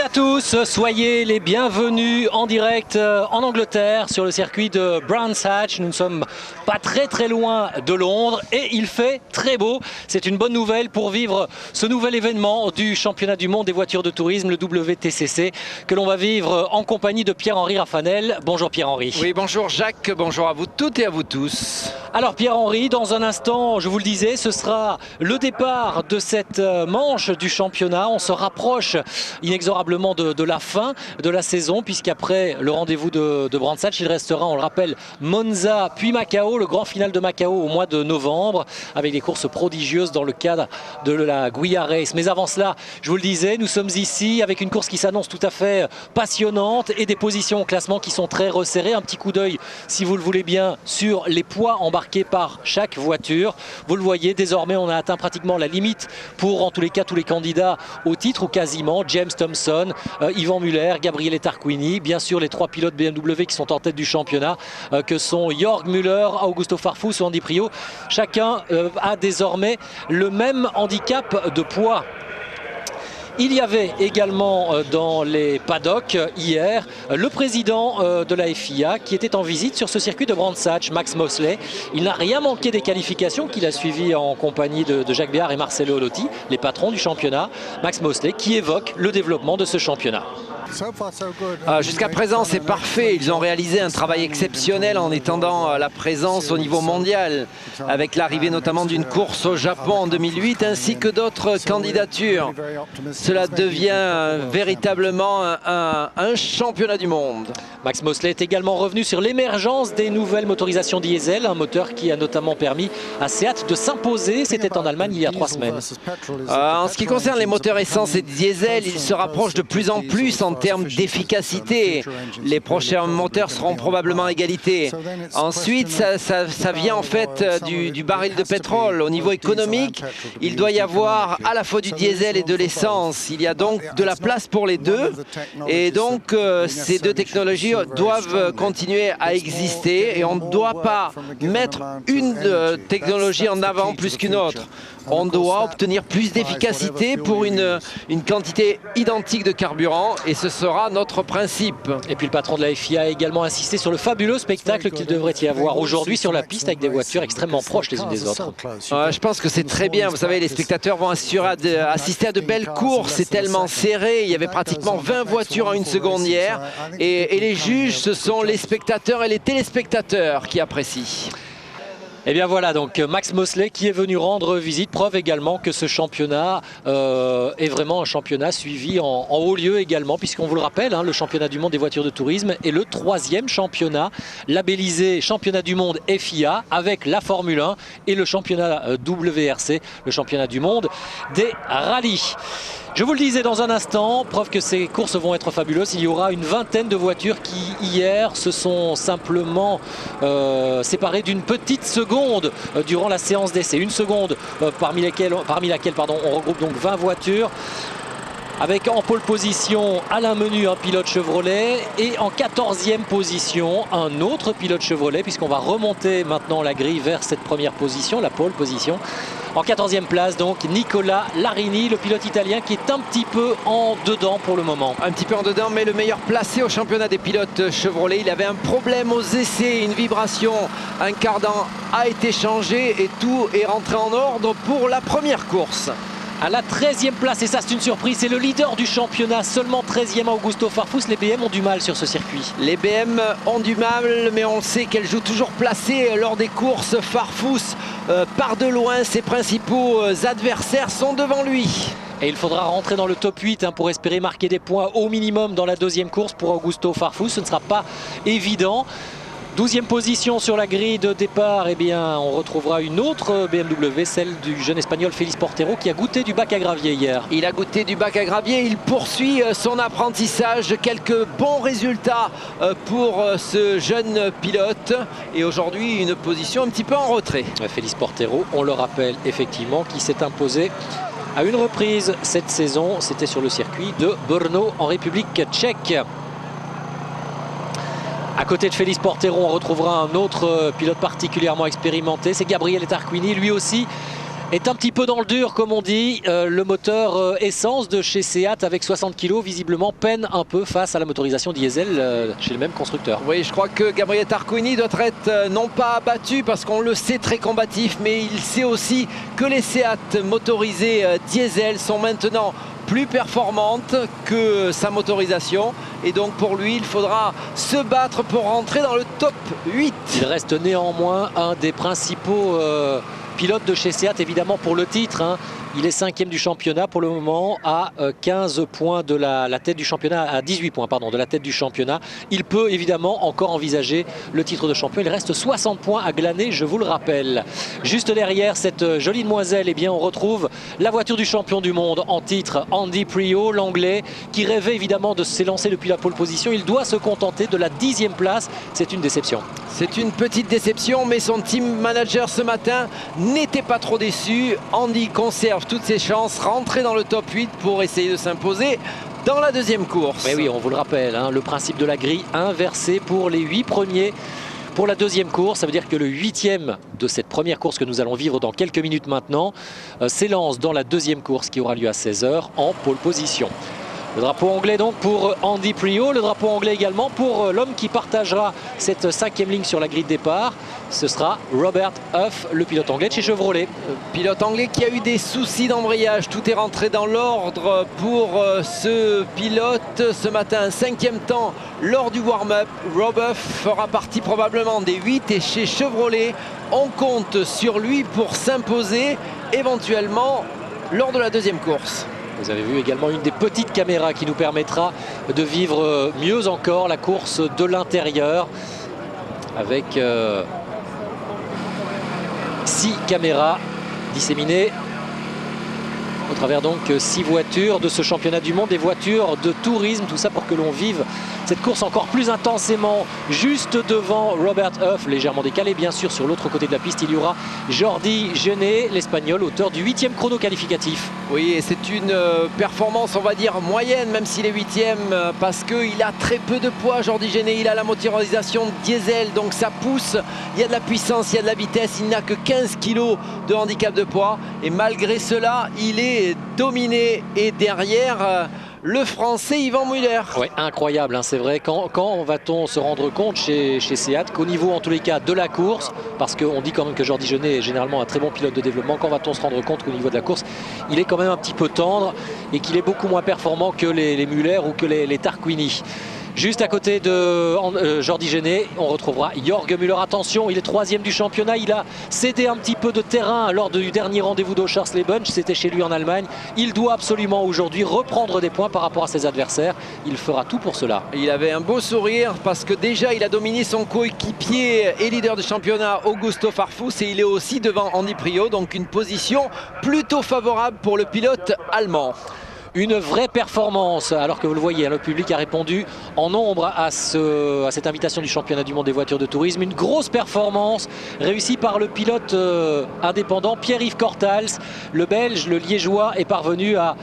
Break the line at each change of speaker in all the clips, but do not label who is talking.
À tous, soyez les bienvenus en direct en Angleterre sur le circuit de Brands Hatch. Nous ne sommes pas très loin de Londres et il fait très beau. C'est une bonne nouvelle pour vivre ce nouvel événement du championnat du monde des voitures de tourisme, le WTCC, que l'on va vivre en compagnie de Pierre-Henri Raffanel. Bonjour Pierre-Henri.
Oui, bonjour Jacques, bonjour à vous toutes et à vous tous.
Alors Pierre-Henri, dans un instant, je vous le disais, ce sera le départ de cette manche du championnat. On se rapproche inexorablement de la fin de la saison, puisqu'après le rendez-vous de Brands Hatch, il restera, on le rappelle, Monza puis Macao, le grand final de Macao au mois de novembre, avec des courses prodigieuses dans le cadre de la Guia Race. Mais avant cela, je vous le disais, nous sommes ici avec une course qui s'annonce tout à fait passionnante et des positions au classement qui sont très resserrées. Un petit coup d'œil, si vous le voulez bien, sur les poids embarqués par chaque voiture. Vous le voyez, désormais on a atteint pratiquement la limite pour en tous les cas tous les candidats au titre, ou quasiment. James Thompson, Yvan Muller, Gabriele Tarquini, bien sûr les trois pilotes BMW qui sont en tête du championnat, que sont Jörg Müller, Augusto Farfus ou Andy Priaulx. Chacun a désormais le même handicap de poids. Il y avait également dans les paddocks hier le président de la FIA qui était en visite sur ce circuit de Brands Hatch, Max Mosley. Il n'a rien manqué des qualifications qu'il a suivies en compagnie de Jacques Béard et Marcello Lotti, les patrons du championnat. Max Mosley qui évoque le développement de ce championnat.
Jusqu'à présent c'est parfait, ils ont réalisé un travail exceptionnel en étendant la présence au niveau mondial, avec l'arrivée notamment d'une course au Japon en 2008 ainsi que d'autres candidatures. Cela devient véritablement un championnat du monde.
Max Mosley est également revenu sur l'émergence des nouvelles motorisations diesel, un moteur qui a notamment permis à Seat de s'imposer, c'était en Allemagne il y a 3 semaines.
En ce qui concerne les moteurs essence et diesel, ils se rapprochent de plus en plus en termes d'efficacité. Les prochains moteurs seront probablement à égalité. Ensuite, ça vient en fait du baril de pétrole. Au niveau économique, il doit y avoir à la fois du diesel et de l'essence. Il y a donc de la place pour les deux. Et donc, ces deux technologies doivent continuer à exister. Et on ne doit pas mettre une technologie en avant plus qu'une autre. On doit obtenir plus d'efficacité pour une quantité identique de carburant et ce sera notre principe.
Et puis le patron de la FIA a également insisté sur le fabuleux spectacle qu'il devrait y avoir aujourd'hui sur la piste avec des voitures extrêmement proches les unes des autres.
Je pense que c'est très bien. Vous savez, les spectateurs vont assister à de belles courses. C'est tellement serré. Il y avait pratiquement 20 voitures en une seconde hier. Et les juges, ce sont les spectateurs et les téléspectateurs qui apprécient.
Et bien voilà donc Max Mosley qui est venu rendre visite, preuve également que ce championnat est vraiment un championnat suivi en haut lieu également, puisqu'on vous le rappelle, le championnat du monde des voitures de tourisme est le 3e championnat labellisé championnat du monde FIA avec la Formule 1 et le championnat WRC, le championnat du monde des rallyes. Je vous le disais dans un instant, preuve que ces courses vont être fabuleuses. Il y aura une vingtaine de voitures qui hier se sont simplement séparées d'une petite seconde durant la séance d'essai. Une seconde parmi laquelle on regroupe donc 20 voitures. Avec en pole position Alain Menu, un pilote Chevrolet, et en 14e position un autre pilote Chevrolet, puisqu'on va remonter maintenant la grille vers cette première position, la pole position. En 14e place donc Nicola Larini, le pilote italien qui est un petit peu en dedans pour le moment.
Un petit peu en dedans, mais le meilleur placé au championnat des pilotes Chevrolet. Il avait un problème aux essais, une vibration, un cardan a été changé et tout est rentré en ordre pour la première course.
À la 13e place, et ça c'est une surprise, c'est le leader du championnat, seulement 13e Augusto Farfus. Les BM ont du mal sur ce circuit.
Les BM ont du mal, mais on sait qu'elle joue toujours placée lors des courses. Farfus part de loin, ses principaux adversaires sont devant lui.
Et il faudra rentrer dans le top 8 pour espérer marquer des points au minimum dans la 2e course pour Augusto Farfus. Ce ne sera pas évident. 12e position sur la grille de départ, eh bien, on retrouvera une autre BMW, celle du jeune espagnol Félix Portero qui a goûté du bac à gravier hier.
Il a goûté du bac à gravier, il poursuit son apprentissage, quelques bons résultats pour ce jeune pilote et aujourd'hui une position un petit peu en retrait.
Félix Portero, on le rappelle effectivement, qui s'est imposé à une reprise cette saison, c'était sur le circuit de Brno en République tchèque. À côté de Félix Portero, on retrouvera un autre pilote particulièrement expérimenté, c'est Gabriele Tarquini, lui aussi est un petit peu dans le dur, comme on dit. Le moteur essence de chez Seat avec 60 kg visiblement peine un peu face à la motorisation diesel chez le même constructeur.
Oui, je crois que Gabriele Tarquini doit être non pas abattu parce qu'on le sait très combatif, mais il sait aussi que les Seat motorisés diesel sont maintenant plus performantes que sa motorisation, et donc pour lui il faudra se battre pour rentrer dans le top 8.
Il reste néanmoins un des principaux pilote de chez Seat, évidemment pour le titre, hein. Il est 5e du championnat pour le moment à 15 points de la tête du championnat, à 18 points pardon, de la tête du championnat. Il peut évidemment encore envisager le titre de champion. Il reste 60 points à glaner, je vous le rappelle. Juste derrière cette jolie demoiselle, eh bien, on retrouve la voiture du champion du monde en titre, Andy Priaulx, l'anglais, qui rêvait évidemment de s'élancer depuis la pole position. Il doit se contenter de la 10e place. C'est une déception.
C'est une petite déception, mais son team manager ce matin n'était pas trop déçu. Andy conserve toutes ses chances, rentrer dans le top 8 pour essayer de s'imposer dans la deuxième course.
Mais oui, on vous le rappelle, hein, le principe de la grille inversée pour les 8 premiers. Pour la deuxième course, ça veut dire que le 8e de cette première course que nous allons vivre dans quelques minutes maintenant s'élance dans la deuxième course qui aura lieu à 16 h en pole position. Le drapeau anglais donc pour Andy Priaulx, le drapeau anglais également pour l'homme qui partagera cette 5e ligne sur la grille de départ. Ce sera Robert Huff, le pilote anglais de chez Chevrolet.
Pilote anglais qui a eu des soucis d'embrayage. Tout est rentré dans l'ordre pour ce pilote ce matin. 5e temps lors du warm-up. Robert Huff fera partie probablement des 8 et chez Chevrolet, on compte sur lui pour s'imposer éventuellement lors de la deuxième course.
Vous avez vu également une des petites caméras qui nous permettra de vivre mieux encore la course de l'intérieur avec 6 caméras disséminées au travers donc 6 voitures de ce championnat du monde, des voitures de tourisme, tout ça pour que l'on vive cette course encore plus intensément. Juste devant Robert Huff, légèrement décalé bien sûr, sur l'autre côté de la piste, il y aura Jordi Gené, l'Espagnol, auteur du 8e chrono qualificatif.
Oui, et c'est une performance, on va dire, moyenne, même s'il est 8e, parce qu'il a très peu de poids, Jordi Gené. Il a la motorisation diesel, donc ça pousse. Il y a de la puissance, il y a de la vitesse. Il n'a que 15 kg de handicap de poids. Et malgré cela, il est dominé. Et derrière, le Français Yvan Muller.
Oui, incroyable, hein, c'est vrai. Quand va-t-on se rendre compte chez Seat qu'au niveau, en tous les cas, de la course, parce qu'on dit quand même que Jordi Gené est généralement un très bon pilote de développement, quand va-t-on se rendre compte qu'au niveau de la course, il est quand même un petit peu tendre et qu'il est beaucoup moins performant que les Muller ou que les Tarquini. Juste à côté de Jordi Gené, on retrouvera Jörg Müller. Attention, il est 3e du championnat. Il a cédé un petit peu de terrain lors du dernier rendez-vous d'Oschersleben. C'était chez lui en Allemagne. Il doit absolument aujourd'hui reprendre des points par rapport à ses adversaires. Il fera tout pour cela.
Il avait un beau sourire parce que déjà il a dominé son coéquipier et leader du championnat Augusto Farfus, et il est aussi devant Andy Priaulx. Donc une position plutôt favorable pour le pilote allemand.
Une vraie performance, alors que vous le voyez, le public a répondu en nombre à cette invitation du championnat du monde des voitures de tourisme. Une grosse performance réussie par le pilote indépendant Pierre-Yves Cortals. Le Belge, le Liégeois, est parvenu à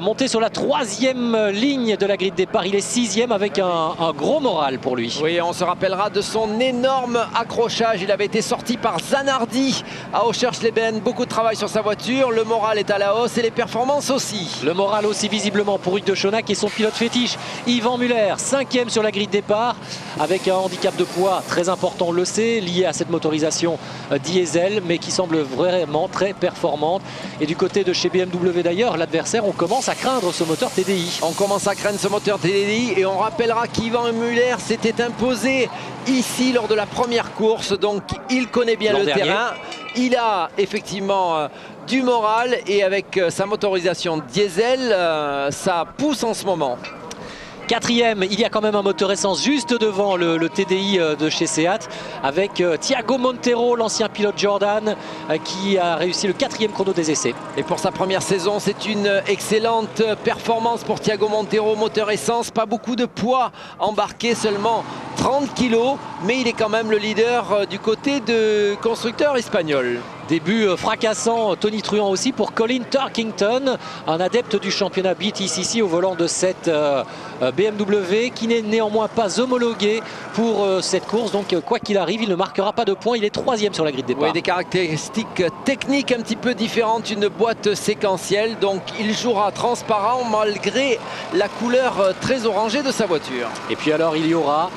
monter sur la 3e ligne de la grille de départ. Il est 6e avec un gros moral pour lui.
Oui, on se rappellera de son énorme accrochage. Il avait été sorti par Zanardi à Oschersleben. Beaucoup de travail sur sa voiture. Le moral est à la hausse et les performances aussi.
Le moral aussi visiblement pour Hugues de Schonack et son pilote fétiche Yvan Muller, 5e sur la grille de départ avec un handicap de poids très important, on le sait, lié à cette motorisation diesel, mais qui semble vraiment très performante. Et du côté de chez BMW d'ailleurs, l'adversaire, on commence à craindre ce moteur TDI.
On commence à craindre ce moteur TDI et on rappellera qu'Yvan Muller s'était imposé ici lors de la première course, donc il connaît bien le terrain. Il a effectivement du moral et avec sa motorisation diesel, ça pousse en ce moment.
4e, il y a quand même un moteur essence juste devant le TDI de chez Seat avec Thiago Monteiro, l'ancien pilote Jordan, qui a réussi le 4e chrono des essais.
Et pour sa première saison, c'est une excellente performance pour Thiago Monteiro, moteur essence, pas beaucoup de poids embarqué, seulement 30 kg, mais il est quand même le leader du côté de constructeur espagnol.
Début fracassant, Tony Truant aussi pour Colin Turkington, un adepte du championnat BTCC au volant de cette BMW qui n'est néanmoins pas homologué pour cette course. Donc quoi qu'il arrive, il ne marquera pas de points. Il est 3e sur la grille de départ.
Oui, des caractéristiques techniques un petit peu différentes, une boîte séquentielle. Donc il jouera transparent malgré la couleur très orangée de sa voiture.
Et puis alors il y aura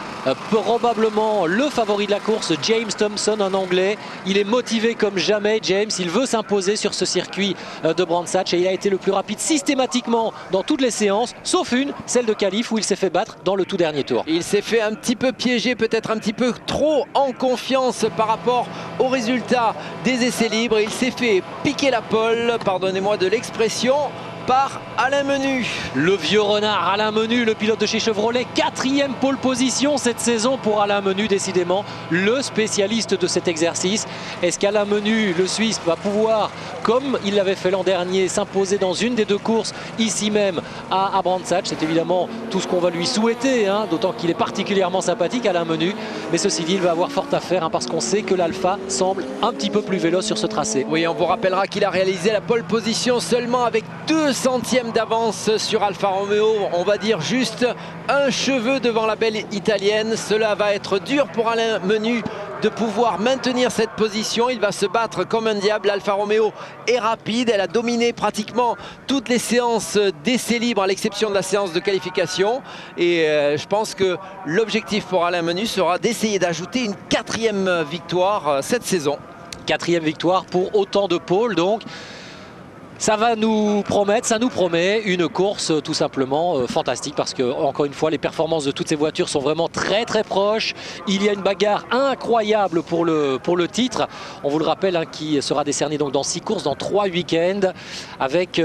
probablement le favori de la course, James Thompson, un Anglais. Il est motivé comme jamais, James. Il veut s'imposer sur ce circuit de Brands Hatch et il a été le plus rapide systématiquement dans toutes les séances, sauf une, celle de qualif où il s'est fait battre dans le tout dernier tour.
Il s'est fait un petit peu piéger, peut-être un petit peu trop en confiance par rapport aux résultats des essais libres. Il s'est fait piquer la pole, pardonnez-moi de l'expression, par Alain Menu.
Le vieux renard Alain Menu, le pilote de chez Chevrolet, 4e pole position cette saison pour Alain Menu, décidément le spécialiste de cet exercice. Est-ce qu'Alain Menu, le Suisse, va pouvoir, comme il l'avait fait l'an dernier, s'imposer dans une des deux courses ici même à Brands Hatch? C'est évidemment tout ce qu'on va lui souhaiter, hein, d'autant qu'il est particulièrement sympathique, Alain Menu. Mais ceci dit, il va avoir fort à faire, hein, parce qu'on sait que l'Alfa semble un petit peu plus véloce sur ce tracé.
Oui, on vous rappellera qu'il a réalisé la pole position seulement avec 2 centièmes d'avance sur Alfa Romeo, on va dire juste un cheveu devant la belle italienne. Cela va être dur pour Alain Menu de pouvoir maintenir cette position. Il va se battre comme un diable. Alfa Romeo est rapide, elle a dominé pratiquement toutes les séances d'essais libres à l'exception de la séance de qualification et je pense que l'objectif pour Alain Menu sera d'essayer d'ajouter une 4e victoire cette saison.
4e victoire pour autant de pôles donc. Ça va nous promettre, ça nous promet une course tout simplement fantastique parce que, encore une fois, les performances de toutes ces voitures sont vraiment très très proches. Il y a une bagarre incroyable pour le titre. On vous le rappelle, hein, qui sera décerné donc dans 6 courses, dans 3 week-ends, avec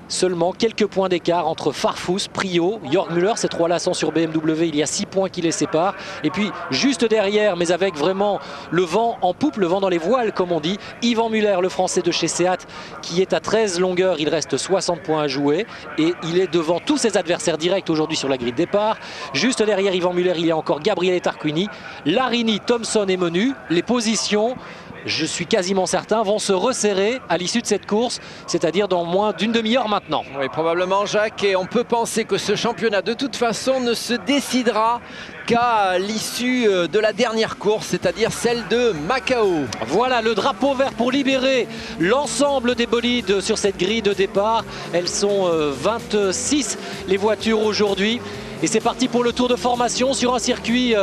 seulement quelques points d'écart entre Farfus, Prio, Jörg Müller. Ces trois-là sont sur BMW, il y a 6 points qui les séparent. Et puis juste derrière, mais avec vraiment le vent en poupe, le vent dans les voiles comme on dit, Yvan Muller, le français de chez Seat, qui est à 13 longueurs. Il reste 60 points à jouer et il est devant tous ses adversaires directs aujourd'hui sur la grille de départ. Juste derrière Yvan Muller, il y a encore Gabriele Tarquini, Larini, Thompson et Menu. Les positions, je suis quasiment certain, vont se resserrer à l'issue de cette course, c'est-à-dire dans moins d'une demi-heure maintenant.
Oui, probablement, Jacques, et on peut penser que ce championnat de toute façon ne se décidera qu'à l'issue de la dernière course, c'est-à-dire celle de Macao.
Voilà le drapeau vert pour libérer l'ensemble des bolides sur cette grille de départ. Elles sont 26 les voitures aujourd'hui et c'est parti pour le tour de formation sur un circuit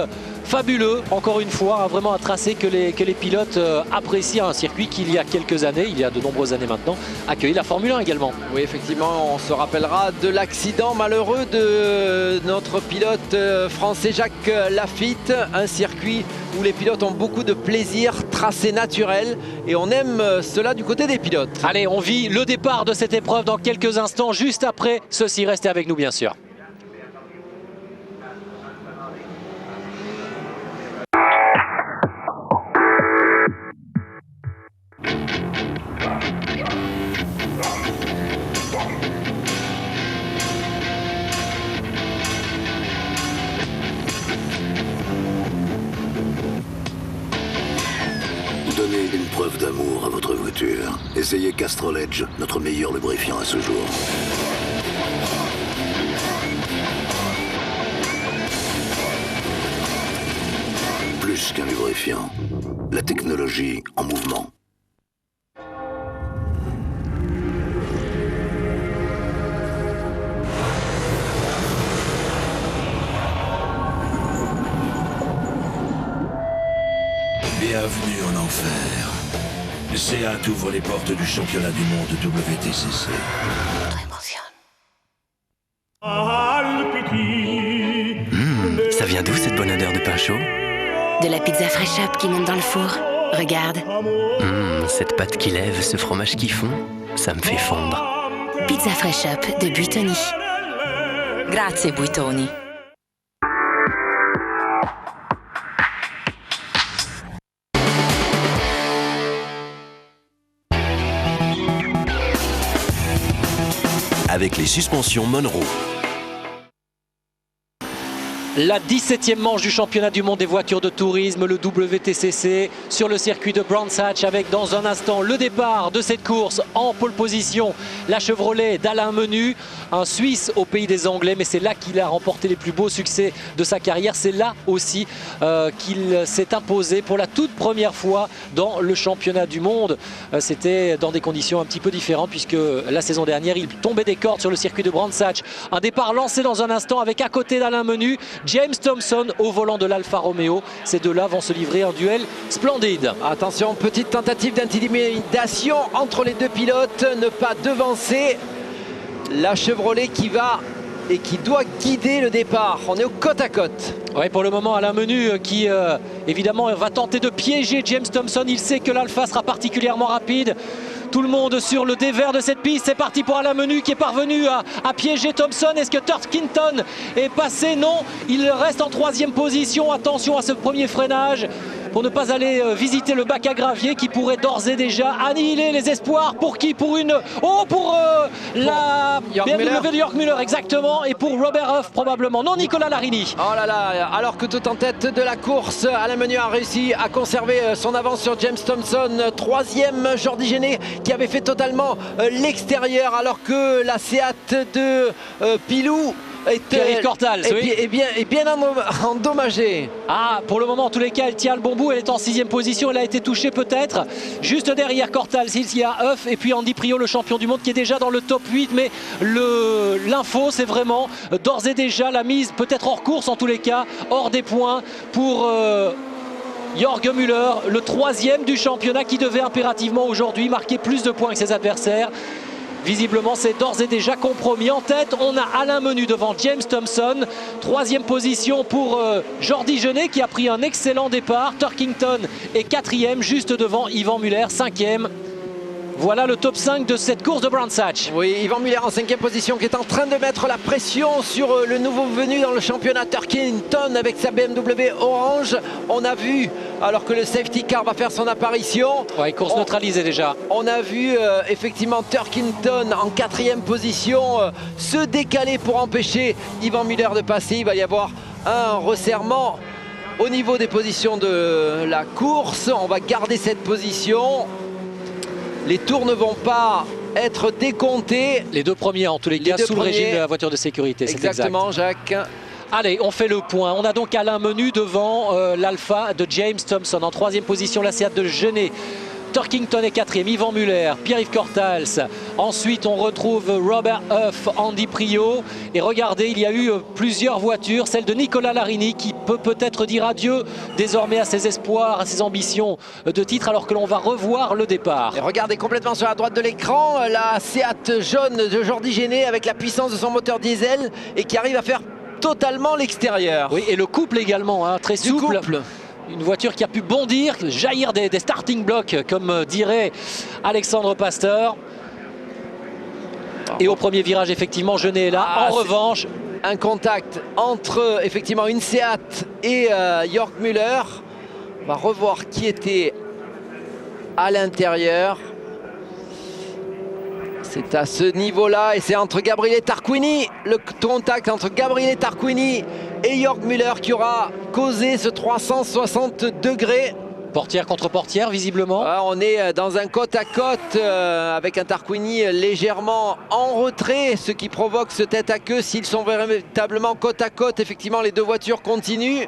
fabuleux, encore une fois, vraiment un tracé que les pilotes apprécient, un circuit qui il y a quelques années, il y a de nombreuses années maintenant, accueilli la Formule 1 également.
Oui, effectivement, on se rappellera de l'accident malheureux de notre pilote français Jacques Lafitte, un circuit où les pilotes ont beaucoup de plaisir, tracé naturel, et on aime cela du côté des pilotes.
Allez, on vit le départ de cette épreuve dans quelques instants, juste après ceci, restez avec nous bien sûr.
Donnez une preuve d'amour à votre voiture. Essayez Castrol Edge, notre meilleur lubrifiant à ce jour. Plus qu'un lubrifiant, la technologie en mouvement.
Bienvenue en enfer. Seat ouvre les portes du championnat du monde WTCC.
Ça vient d'où cette bonne odeur de pain chaud?
De la pizza Fresh Up qui monte dans le four. Regarde.
Cette pâte qui lève, ce fromage qui fond, ça me fait fondre.
Pizza Fresh Up de Buitoni. Grazie Buitoni.
Avec les suspensions Monroe.
La 17e manche du championnat du monde des voitures de tourisme, le WTCC, sur le circuit de Brands Hatch, avec dans un instant le départ de cette course en pole position, la Chevrolet d'Alain Menu, un Suisse au pays des Anglais, mais c'est là qu'il a remporté les plus beaux succès de sa carrière. C'est là aussi qu'il s'est imposé pour la toute première fois dans le championnat du monde. C'était dans des conditions un petit peu différentes, puisque la saison dernière, il tombait des cordes sur le circuit de Brands Hatch. Un départ lancé dans un instant avec à côté d'Alain Menu, James Thompson au volant de l'Alfa Romeo. Ces deux-là vont se livrer un duel splendide.
Attention, petite tentative d'intimidation entre les deux pilotes, ne pas devancer la Chevrolet qui va et qui doit guider le départ. On est au côte à côte.
Oui, pour le moment, Alain Menu qui évidemment va tenter de piéger James Thompson. Il sait que l'Alfa sera particulièrement rapide. Tout le monde sur le dévers de cette piste. C'est parti pour Alain Menu qui est parvenu à piéger Thompson. Est-ce que Turkington est passé? Non, il reste en 3e position. Attention à ce premier freinage pour ne pas aller visiter le bac à gravier qui pourrait d'ores et déjà annihiler les espoirs. Pour qui? Pour une... Oh, pour la BMW de Jörg Müller, exactement. Et pour Robert Huff, probablement. Non, Nicolas Larini.
Oh là là, alors que tout en tête de la course, Alain Menu a réussi à conserver son avance sur James Thompson. 3e, Jordi Géné qui avait fait totalement l'extérieur, alors que la Seat de Pilou
Pierre-Yves Cortals,
est bien endommagée.
Ah, pour le moment, en tous les cas, elle tient le bon bout. Elle est en 6e position. Elle a été touchée peut-être. Juste derrière Cortals, il y a Huff et puis Andy Priault, le champion du monde, qui est déjà dans le top 8. Mais l'info, c'est vraiment d'ores et déjà la mise, peut-être hors course en tous les cas, hors des points pour... Jörg Müller, le 3e du championnat, qui devait impérativement aujourd'hui marquer plus de points que ses adversaires. Visiblement, c'est d'ores et déjà compromis. En tête, on a Alain Menu devant James Thompson. 3e position pour Jordi Géné qui a pris un excellent départ. Turkington est 4e, juste devant Yvan Muller, 5e. Voilà le top 5 de cette course de Brands Hatch.
Oui, Yvan Muller en 5e position qui est en train de mettre la pression sur le nouveau venu dans le championnat, Turkington, avec sa BMW orange. On a vu, alors que le safety car va faire son apparition.
Ouais, course neutralisée déjà.
On a vu effectivement Turkington en 4e position se décaler pour empêcher Yvan Muller de passer. Il va y avoir un resserrement au niveau des positions de la course. On va garder cette position. Les tours ne vont pas être décomptés.
Les deux premiers en tous les cas sous le régime de la voiture de sécurité.
Exactement, exact. Jacques.
Allez, on fait le point. On a donc Alain Menu devant l'Alfa de James Thompson. En 3e position, la Seat de Géné. Turkington est 4e, Yvan Muller, Pierre-Yves Cortals. Ensuite, on retrouve Robert Huff, Andy Priault. Et regardez, il y a eu plusieurs voitures. Celle de Nicolas Larini qui peut peut-être dire adieu désormais à ses espoirs, à ses ambitions de titre, alors que l'on va revoir le départ.
Et regardez complètement sur la droite de l'écran, la Seat jaune de Jordi Géné avec la puissance de son moteur diesel et qui arrive à faire totalement l'extérieur.
Oui, et le couple également, hein, très souple. Une voiture qui a pu bondir, jaillir des starting blocks, comme dirait Alexandre Pasteur. Et au premier virage, effectivement, Géné est là. En revanche,
un contact entre effectivement une Seat et Jörg Müller. On va revoir qui était à l'intérieur. C'est à ce niveau-là et c'est entre Gabriele Tarquini, le contact entre Gabriele Tarquini et Jörg Müller qui aura causé ce 360 degrés.
Portière contre portière, visiblement.
On est dans un côte à côte avec un Tarquini légèrement en retrait, ce qui provoque ce tête à queue. S'ils sont véritablement côte à côte, effectivement, les deux voitures continuent.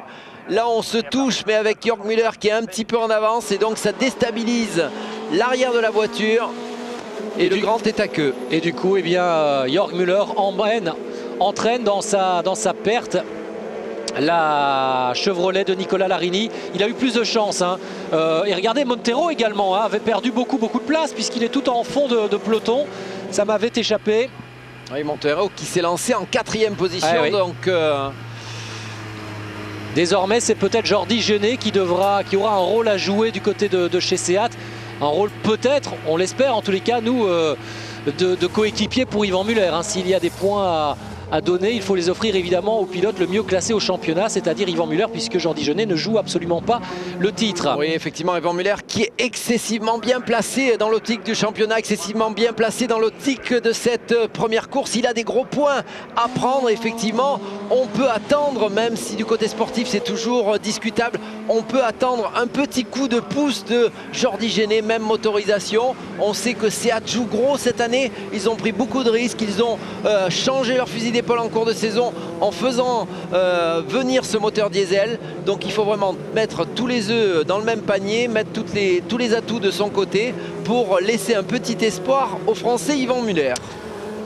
Là, on se touche, mais avec Jörg Müller qui est un petit peu en avance et donc ça déstabilise l'arrière de la voiture. Et le grand tête à queue.
Et du coup, eh bien, Jörg Müller entraîne dans sa perte la Chevrolet de Nicolas Larini. Il a eu plus de chance. Hein. Et regardez, Montero également avait perdu beaucoup de place puisqu'il est tout en fond de peloton. Ça m'avait échappé.
Oui, Montero qui s'est lancé en 4e position. Ah, oui. Donc,
désormais, c'est peut-être Jordi Géné qui aura un rôle à jouer du côté de chez Seat. Un rôle peut-être, on l'espère en tous les cas, nous, de coéquipier pour Yvan Muller. Hein, s'il y a des points à donner, il faut les offrir évidemment au pilote le mieux classé au championnat, c'est-à-dire Yvan Muller, puisque Jordi Genet ne joue absolument pas le titre.
Oui, effectivement, Yvan Muller qui est excessivement bien placé dans l'optique du championnat, excessivement bien placé dans l'optique de cette première course. Il a des gros points à prendre, effectivement. On peut attendre, même si du côté sportif c'est toujours discutable, on peut attendre un petit coup de pouce de Jordi Genet, même motorisation. On sait que Seat joue gros cette année, ils ont pris beaucoup de risques, ils ont changé leur fusil d'épaule en cours de saison en faisant venir ce moteur diesel. Donc il faut vraiment mettre tous les œufs dans le même panier, mettre tous les atouts de son côté pour laisser un petit espoir au Français Yvan Muller.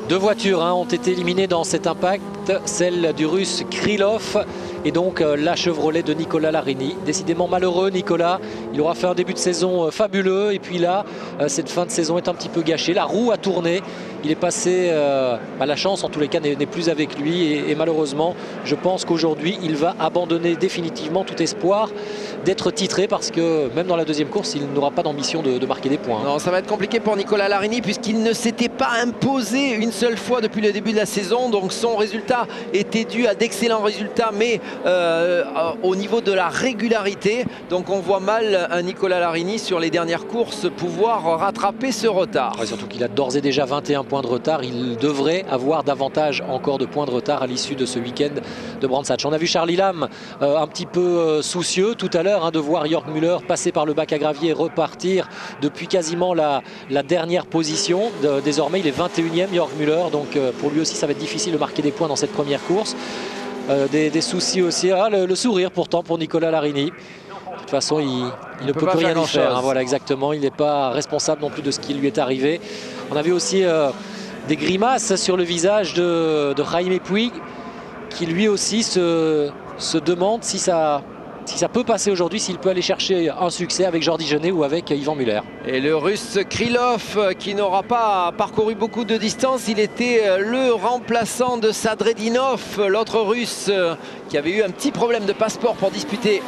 Deux voitures ont été éliminées dans cet impact, celle du Russe Krylov et donc la Chevrolet de Nicolas Larini. Décidément malheureux Nicolas, il aura fait un début de saison fabuleux et puis là, cette fin de saison est un petit peu gâchée. La roue a tourné, il est passé, la chance en tous les cas n'est plus avec lui et malheureusement je pense qu'aujourd'hui il va abandonner définitivement tout espoir d'être titré parce que même dans la deuxième course il n'aura pas d'ambition de marquer des points.
Non, ça va être compliqué pour Nicolas Larini puisqu'il ne s'était pas imposé une seule fois depuis le début de la saison, donc son résultat était dû à d'excellents résultats mais au niveau de la régularité, donc on voit mal un Nicolas Larini sur les dernières courses pouvoir rattraper ce retard.
Ouais, surtout qu'il a d'ores et déjà 21 points de retard, il devrait avoir davantage encore de points de retard à l'issue de ce week-end de Brands Hatch. On a vu Charlie Lam un petit peu soucieux tout à l'heure de voir Jörg Müller passer par le bac à gravier et repartir depuis quasiment la dernière position. Désormais il est 21e Jörg Müller, donc pour lui aussi ça va être difficile de marquer des points dans cette première course. Des soucis aussi, le sourire pourtant pour Nicolas Larini. De toute façon il ne peut plus rien en faire, voilà exactement, il n'est pas responsable non plus de ce qui lui est arrivé. On avait aussi des grimaces sur le visage de Jaime Puig qui lui aussi se demande si ça peut passer aujourd'hui, s'il peut aller chercher un succès avec Jordi Genet ou avec Yvan Muller.
Et le Russe Krylov qui n'aura pas parcouru beaucoup de distance, il était le remplaçant de Sadredinov, l'autre Russe qui avait eu un petit problème de passeport pour disputer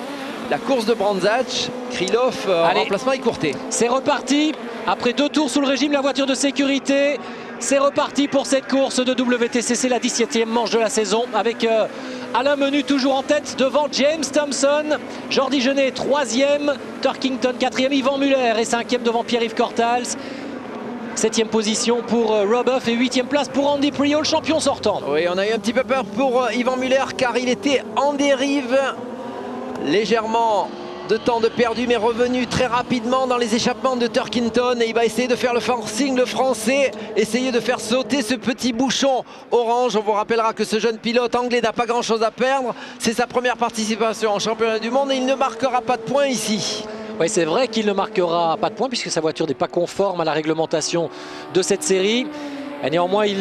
la course de Brands Hatch. Krylov en remplacement écourté. C'est
reparti, après 2 tours sous le régime, la voiture de sécurité. C'est reparti pour cette course de WTCC, la 17e manche de la saison avec Alain Menu toujours en tête devant James Thompson, Jordi Genet 3e, Turkington 4e, Yvan Muller est 5e devant Pierre-Yves Cortals, 7e position pour Robuff et 8e place pour Andy Priaulx, champion sortant.
Oui, on a eu un petit peu peur pour Yvan Muller car il était en dérive, légèrement de temps de perdu mais revenu très rapidement dans les échappements de Turkington et il va essayer de faire le forcing, le français, essayer de faire sauter ce petit bouchon orange. On vous rappellera que ce jeune pilote anglais n'a pas grand chose à perdre, c'est sa première participation en championnat du monde et il ne marquera pas de points ici.
Oui, c'est vrai qu'il ne marquera pas de points puisque sa voiture n'est pas conforme à la réglementation de cette série. Et néanmoins il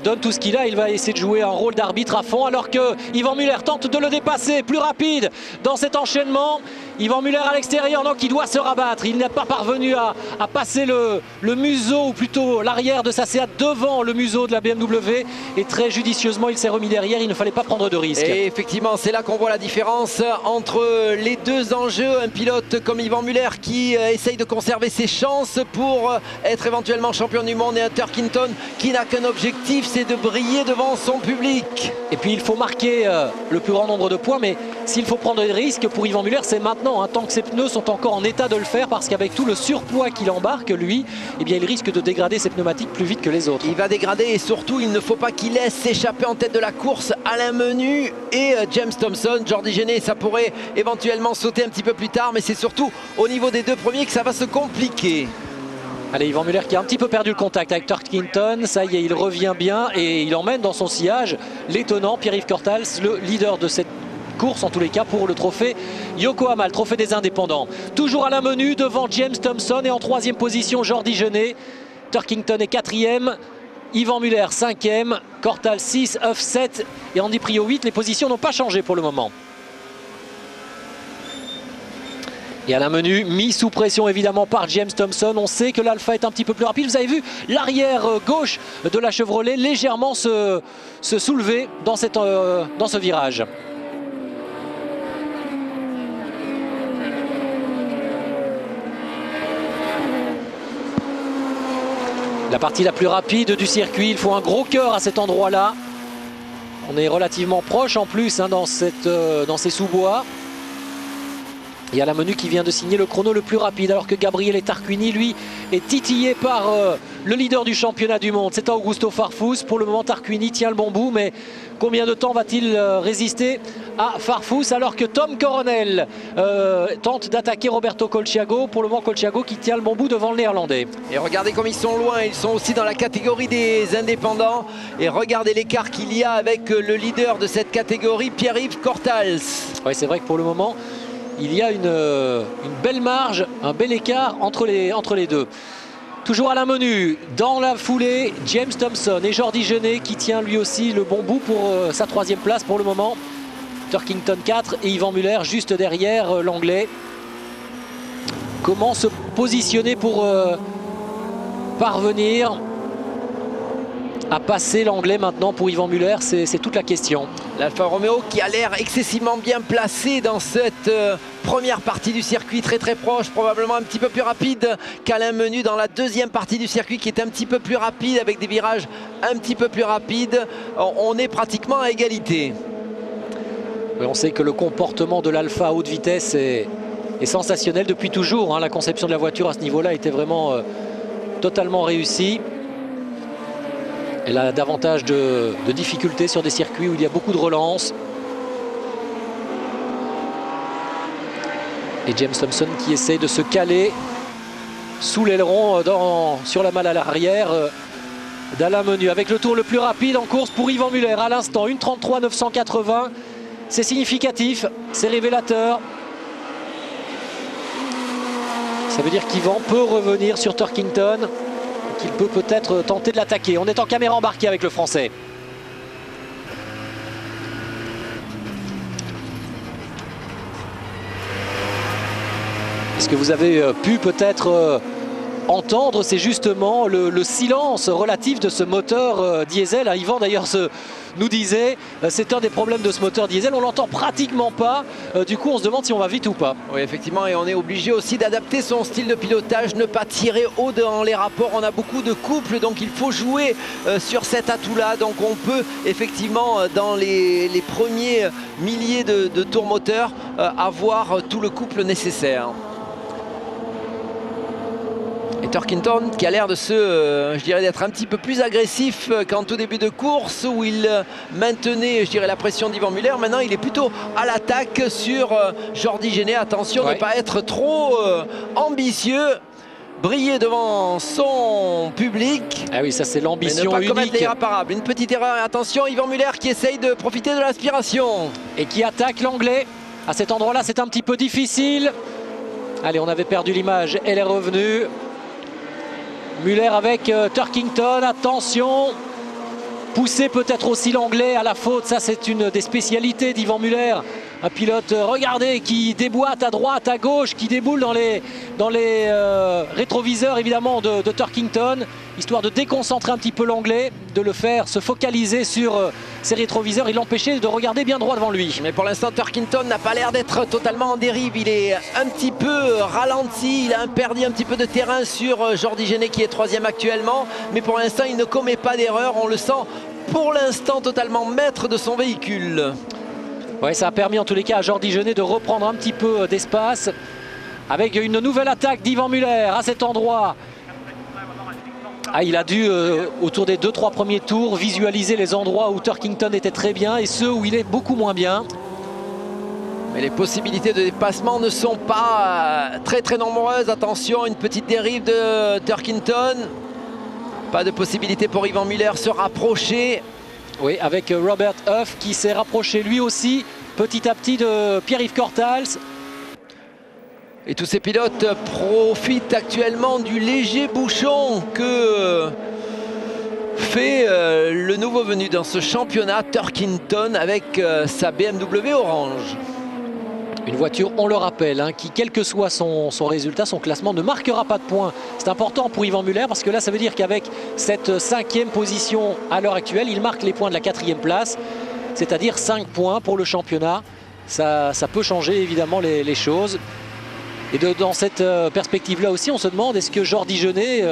donne tout ce qu'il a, il va essayer de jouer un rôle d'arbitre à fond alors que Yvan Muller tente de le dépasser, plus rapide dans cet enchaînement. Yvan Muller à l'extérieur, donc il doit se rabattre, il n'a pas parvenu à passer le museau ou plutôt l'arrière de sa Seat devant le museau de la BMW et très judicieusement il s'est remis derrière, il ne fallait pas prendre de risque.
Et effectivement c'est là qu'on voit la différence entre les deux enjeux, un pilote comme Yvan Muller qui essaye de conserver ses chances pour être éventuellement champion du monde et un Turkington qui n'a qu'un objectif, c'est de briller devant son public.
Et puis il faut marquer le plus grand nombre de points, mais s'il faut prendre des risques pour Yvan Muller, c'est maintenant, tant que ses pneus sont encore en état de le faire, parce qu'avec tout le surpoids qu'il embarque, lui, eh bien, il risque de dégrader ses pneumatiques plus vite que les autres.
Il va dégrader et surtout, il ne faut pas qu'il laisse s'échapper en tête de la course Alain Menu et James Thompson. Jordi Genet, ça pourrait éventuellement sauter un petit peu plus tard, mais c'est surtout au niveau des deux premiers que ça va se compliquer.
Allez, Yvan Muller qui a un petit peu perdu le contact avec Turkington, ça y est, il revient bien et il emmène dans son sillage l'étonnant Pierre-Yves Cortals, le leader de cette course en tous les cas pour le trophée Yokohama, le trophée des indépendants. Toujours Alain Menu devant James Thompson et en 3e position Jordi Genet. Turkington est 4e, Yvan Muller 5e, Cortals 6, Huff 7 et Andy Priaulx 8. Les positions n'ont pas changé pour le moment. Et Alain Menu mis sous pression évidemment par James Thompson. On sait que l'Alpha est un petit peu plus rapide. Vous avez vu l'arrière gauche de la Chevrolet légèrement se soulever dans ce virage. La partie la plus rapide du circuit. Il faut un gros cœur à cet endroit-là. On est relativement proche en plus hein, dans ces sous-bois. Il y a la Menu qui vient de signer le chrono le plus rapide, alors que Gabriele Tarquini, lui, est titillé par le leader du championnat du monde. C'est Augusto Farfus. Pour le moment, Tarquini tient le bon bout, mais combien de temps va-t-il résister à Farfus, alors que Tom Coronel tente d'attaquer Roberto Colciago. Pour le moment, Colciago qui tient le bon bout devant le Néerlandais.
Et regardez comme ils sont loin, ils sont aussi dans la catégorie des indépendants. Et regardez l'écart qu'il y a avec le leader de cette catégorie, Pierre-Yves Cortals.
Oui, c'est vrai que pour le moment, il y a une belle marge, un bel écart entre les deux. Toujours à la Menu, dans la foulée, James Thompson et Jordi Genet qui tient lui aussi le bon bout pour sa 3e place pour le moment. Turkington 4 et Yvan Muller juste derrière l'Anglais. Comment se positionner pour parvenir à passer l'Anglais maintenant pour Yvan Muller, c'est toute la question.
L'Alfa Romeo qui a l'air excessivement bien placé dans cette première partie du circuit, très proche, probablement un petit peu plus rapide qu'Alain Menu dans la 2e partie du circuit qui est un petit peu plus rapide avec des virages un petit peu plus rapides. On est pratiquement à égalité.
Oui, on sait que le comportement de l'Alfa à haute vitesse est sensationnel depuis toujours. Hein. La conception de la voiture à ce niveau-là était vraiment totalement réussie. Elle a davantage de difficultés sur des circuits où il y a beaucoup de relances. Et James Thompson qui essaye de se caler sous l'aileron sur la malle à l'arrière d'Alain Menu. Avec le tour le plus rapide en course pour Yvan Muller à l'instant. 1:33 980. C'est significatif, c'est révélateur. Ça veut dire qu'Yvan peut revenir sur Turkington, qu'il peut peut-être tenter de l'attaquer. On est en caméra embarquée avec le Français. Est-ce que vous avez pu peut-être entendre, c'est justement le silence relatif de ce moteur diesel. Yvan d'ailleurs nous disait, c'est un des problèmes de ce moteur diesel, on l'entend pratiquement pas, du coup on se demande si on va vite ou pas.
Oui effectivement, et on est obligé aussi d'adapter son style de pilotage, ne pas tirer haut dans les rapports. On a beaucoup de couples, donc il faut jouer sur cet atout-là. Donc on peut effectivement dans les premiers milliers de tours moteurs avoir tout le couple nécessaire. Et Turkington qui a l'air de je dirais, d'être un petit peu plus agressif qu'en tout début de course où il maintenait, je dirais, la pression d'Yvan Muller. Maintenant, il est plutôt à l'attaque sur Jordi Genet. Attention, ne pas être trop ambitieux. Briller devant son public.
Ah oui, ça c'est l'ambition
unique. Ne pas
unique.
commettre l'irréparable. Une petite erreur. Et attention, Yvan Muller qui essaye de profiter de l'inspiration.
Et qui attaque l'Anglais. À cet endroit-là, c'est un petit peu difficile. Allez, on avait perdu l'image. Elle est revenue. Muller avec Turkington, attention, pousser peut-être aussi l'Anglais à la faute, ça c'est une des spécialités d'Yvan Muller. Un pilote, regardez, qui déboîte à droite, à gauche, qui déboule dans les rétroviseurs évidemment de Turkington, histoire de déconcentrer un petit peu l'Anglais, de le faire se focaliser sur ses rétroviseurs et l'empêcher de regarder bien droit devant lui.
Mais pour l'instant, Turkington n'a pas l'air d'être totalement en dérive. Il est un petit peu ralenti, il a perdu un petit peu de terrain sur Jordi Genet qui est 3e actuellement. Mais pour l'instant, il ne commet pas d'erreur. On le sent pour l'instant totalement maître de son véhicule.
Ouais, ça a permis en tous les cas à Jordi Genet de reprendre un petit peu d'espace avec une nouvelle attaque d'Yvan Muller à cet endroit. Ah, il a dû, autour des 2-3 premiers tours, visualiser les endroits où Turkington était très bien et ceux où il est beaucoup moins bien.
Mais les possibilités de dépassement ne sont pas très nombreuses. Attention, une petite dérive de Turkington. Pas de possibilité pour Yvan Muller se rapprocher.
Oui, avec Robert Huff qui s'est rapproché lui aussi petit à petit de Pierre-Yves Cortals.
Et tous ces pilotes profitent actuellement du léger bouchon que fait le nouveau venu dans ce championnat, Turkington, avec sa BMW orange.
Une voiture, on le rappelle, hein, qui, quel que soit son résultat, son classement, ne marquera pas de points. C'est important pour Yvan Muller parce que là, ça veut dire qu'avec cette 5e position à l'heure actuelle, il marque les points de la 4e place, c'est-à-dire 5 points pour le championnat. Ça peut changer évidemment les choses. Et dans cette perspective-là aussi, on se demande est-ce que Jordi Genet,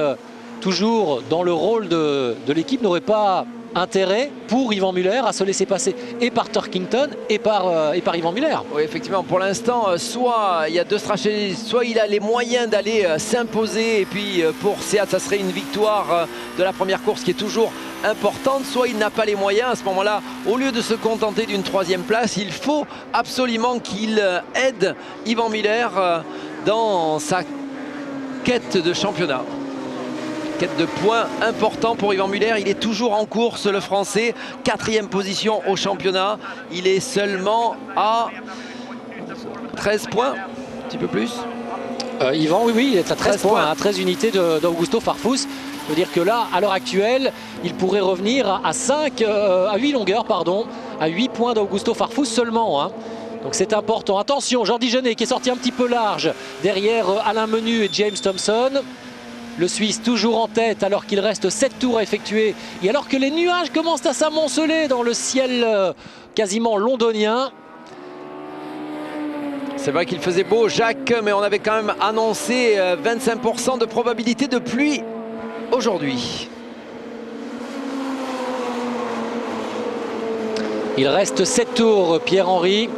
toujours dans le rôle de l'équipe, n'aurait pas intérêt pour Yvan Muller à se laisser passer et par Turkington et par Yvan Muller.
Oui, effectivement, pour l'instant, soit il y a deux stratégies, soit il a les moyens d'aller s'imposer, et puis pour Seat, ça serait une victoire de la première course qui est toujours importante, soit il n'a pas les moyens. À ce moment-là, au lieu de se contenter d'une 3e place, il faut absolument qu'il aide Yvan Muller dans sa quête de championnat. Quête de points important pour Yvan Muller. Il est toujours en course, le Français. 4e position au championnat. Il est seulement à 13 points, un petit peu plus.
Yvan, oui, il est à 13 points, à 13 unités d'Augusto Farfus. Ça veut dire que là, à l'heure actuelle, il pourrait revenir à 8 longueurs, pardon, à 8 points d'Augusto Farfus seulement. Hein. Donc c'est important. Attention, Jordi Genet qui est sorti un petit peu large derrière Alain Menu et James Thompson. Le Suisse toujours en tête alors qu'il reste 7 tours à effectuer. Et alors que les nuages commencent à s'amonceler dans le ciel quasiment londonien.
C'est vrai qu'il faisait beau, Jacques, mais on avait quand même annoncé 25% de probabilité de pluie aujourd'hui.
Il reste 7 tours, Pierre-Henri.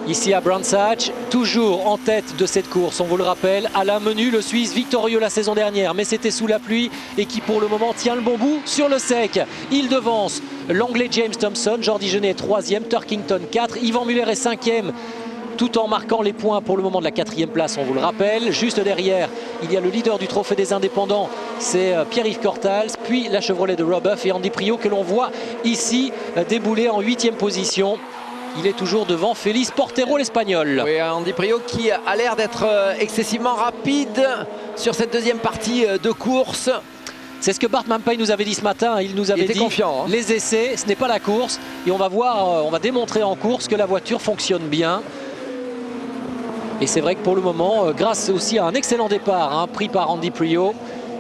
Ici à Brands Hatch, toujours en tête de cette course, on vous le rappelle, Alain Menu, le Suisse victorieux la saison dernière, mais c'était sous la pluie et qui pour le moment tient le bon bout sur le sec. Il devance l'Anglais James Thompson, Jordi Genet est 3e, Turkington 4, Yvan Muller est 5e, tout en marquant les points pour le moment de la 4e place, on vous le rappelle. Juste derrière, il y a le leader du Trophée des Indépendants, c'est Pierre-Yves Cortals, puis la Chevrolet de Robuff et Andy Priault que l'on voit ici débouler en 8e position. Il est toujours devant Félix Portero, l'Espagnol.
Oui, Andy Priault qui a l'air d'être excessivement rapide sur cette 2e partie de course.
C'est ce que Bart Mampay nous avait dit ce matin. Il nous avait dit
confiant, hein.
Les essais, ce n'est pas la course. Et on va voir, on va démontrer en course que la voiture fonctionne bien. Et c'est vrai que pour le moment, grâce aussi à un excellent départ pris par Andy Priault,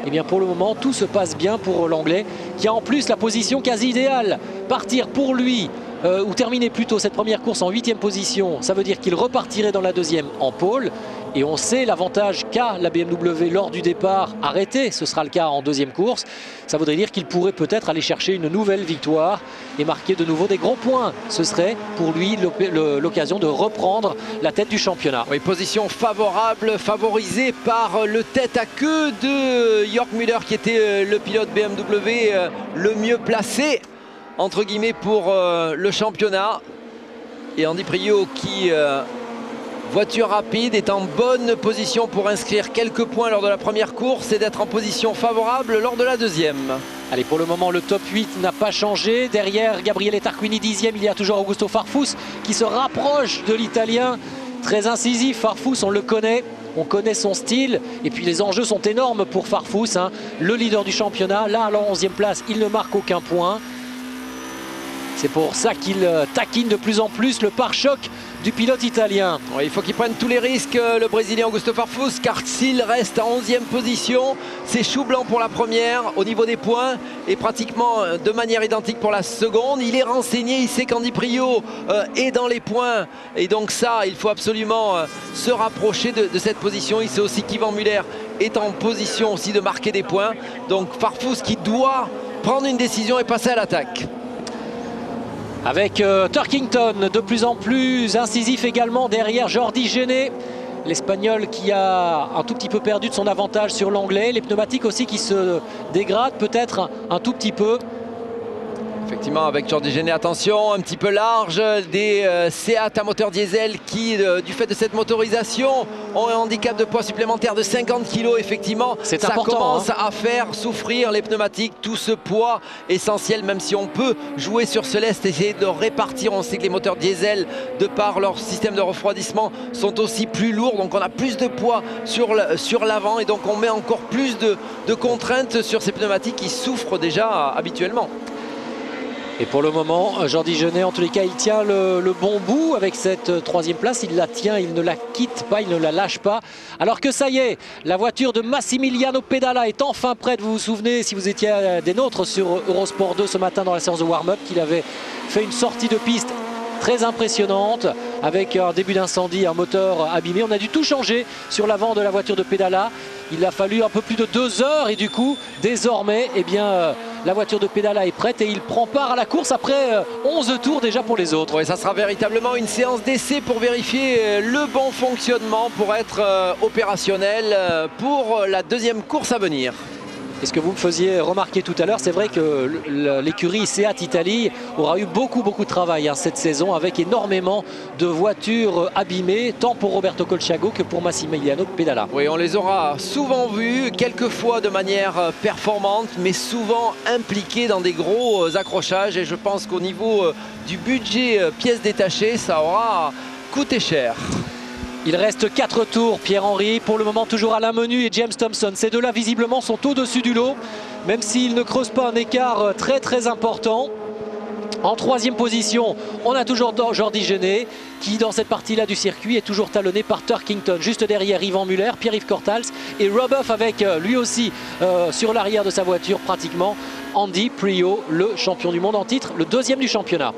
eh bien pour le moment, tout se passe bien pour l'Anglais qui a en plus la position quasi idéale. Partir pour lui ou terminer plutôt cette première course en 8e position, ça veut dire qu'il repartirait dans la 2e en pole. Et on sait l'avantage qu'a la BMW lors du départ arrêté, ce sera le cas en 2e course. Ça voudrait dire qu'il pourrait peut-être aller chercher une nouvelle victoire et marquer de nouveau des gros points. Ce serait pour lui l'occasion de reprendre la tête du championnat.
Oui, position favorable, favorisée par le tête à queue de Jörg Müller qui était le pilote BMW le mieux placé entre guillemets pour le championnat. Et Andy Priault qui... voiture rapide, est en bonne position pour inscrire quelques points lors de la première course et d'être en position favorable lors de la 2e.
Allez, pour le moment, le top 8 n'a pas changé. Derrière, Gabriele Tarquini 10e, il y a toujours Augusto Farfus qui se rapproche de l'Italien. Très incisif, Farfus, on le connaît. On connaît son style et puis les enjeux sont énormes pour Farfus, le leader du championnat. Là, à la 11e place, il ne marque aucun point. C'est pour ça qu'il taquine de plus en plus le pare-choc du pilote italien.
Oui, il faut qu'il prenne tous les risques, le Brésilien Augusto Farfus, car s'il reste en 11e position, c'est chou blanc pour la première au niveau des points et pratiquement de manière identique pour la seconde. Il est renseigné, il sait qu'Andy Priault est dans les points et donc ça, il faut absolument se rapprocher de cette position. Il sait aussi qu'Yvan Muller est en position aussi de marquer des points. Donc Farfus qui doit prendre une décision et passer à l'attaque.
Avec Turkington de plus en plus incisif également derrière Jordi Genet. L'Espagnol qui a un tout petit peu perdu de son avantage sur l'Anglais. Les pneumatiques aussi qui se dégradent peut-être un tout petit peu.
Effectivement, avec Jordi Genet, attention, un petit peu large, des Seat à moteur diesel qui, du fait de cette motorisation, ont un handicap de poids supplémentaire de 50 kg. Effectivement, ça commence à faire souffrir les pneumatiques, tout ce poids essentiel, même si on peut jouer sur ce lest, essayer de répartir. On sait que les moteurs diesel, de par leur système de refroidissement, sont aussi plus lourds, donc on a plus de poids sur l'avant et donc on met encore plus de contraintes sur ces pneumatiques qui souffrent déjà habituellement.
Et pour le moment, Jordi Genet, en tous les cas, il tient le bon bout avec cette 3e place. Il la tient, il ne la quitte pas, il ne la lâche pas. Alors que ça y est, la voiture de Massimiliano Pedala est enfin prête. Vous vous souvenez, si vous étiez des nôtres sur Eurosport 2 ce matin dans la séance de warm-up, qu'il avait fait une sortie de piste très impressionnante avec un début d'incendie, un moteur abîmé. On a dû tout changer sur l'avant de la voiture de Pedala. Il a fallu un peu plus de 2 heures et du coup, désormais, eh bien... La voiture de Pedala est prête et il prend part à la course après 11 tours déjà pour les autres.
Oui, ça sera véritablement une séance d'essai pour vérifier le bon fonctionnement, pour être opérationnel pour la deuxième course à venir.
Et ce que vous me faisiez remarquer tout à l'heure, c'est vrai que l'écurie Seat Italie aura eu beaucoup de travail cette saison, avec énormément de voitures abîmées, tant pour Roberto Colciago que pour Massimiliano Pedala.
Oui, on les aura souvent vus, quelquefois de manière performante, mais souvent impliqués dans des gros accrochages. Et je pense qu'au niveau du budget pièces détachées, ça aura coûté cher.
Il reste 4 tours, Pierre-Henri. Pour le moment, toujours Alain Menu et James Thompson. Ces deux-là, visiblement, sont au-dessus du lot, même s'ils ne creusent pas un écart très important. En troisième position, on a toujours Jordi Genet, qui, dans cette partie-là du circuit, est toujours talonné par Turkington. Juste derrière, Yvan Muller, Pierre-Yves Cortals et Robuff avec lui aussi sur l'arrière de sa voiture, pratiquement, Andy Priaulx, le champion du monde en titre, le deuxième du championnat.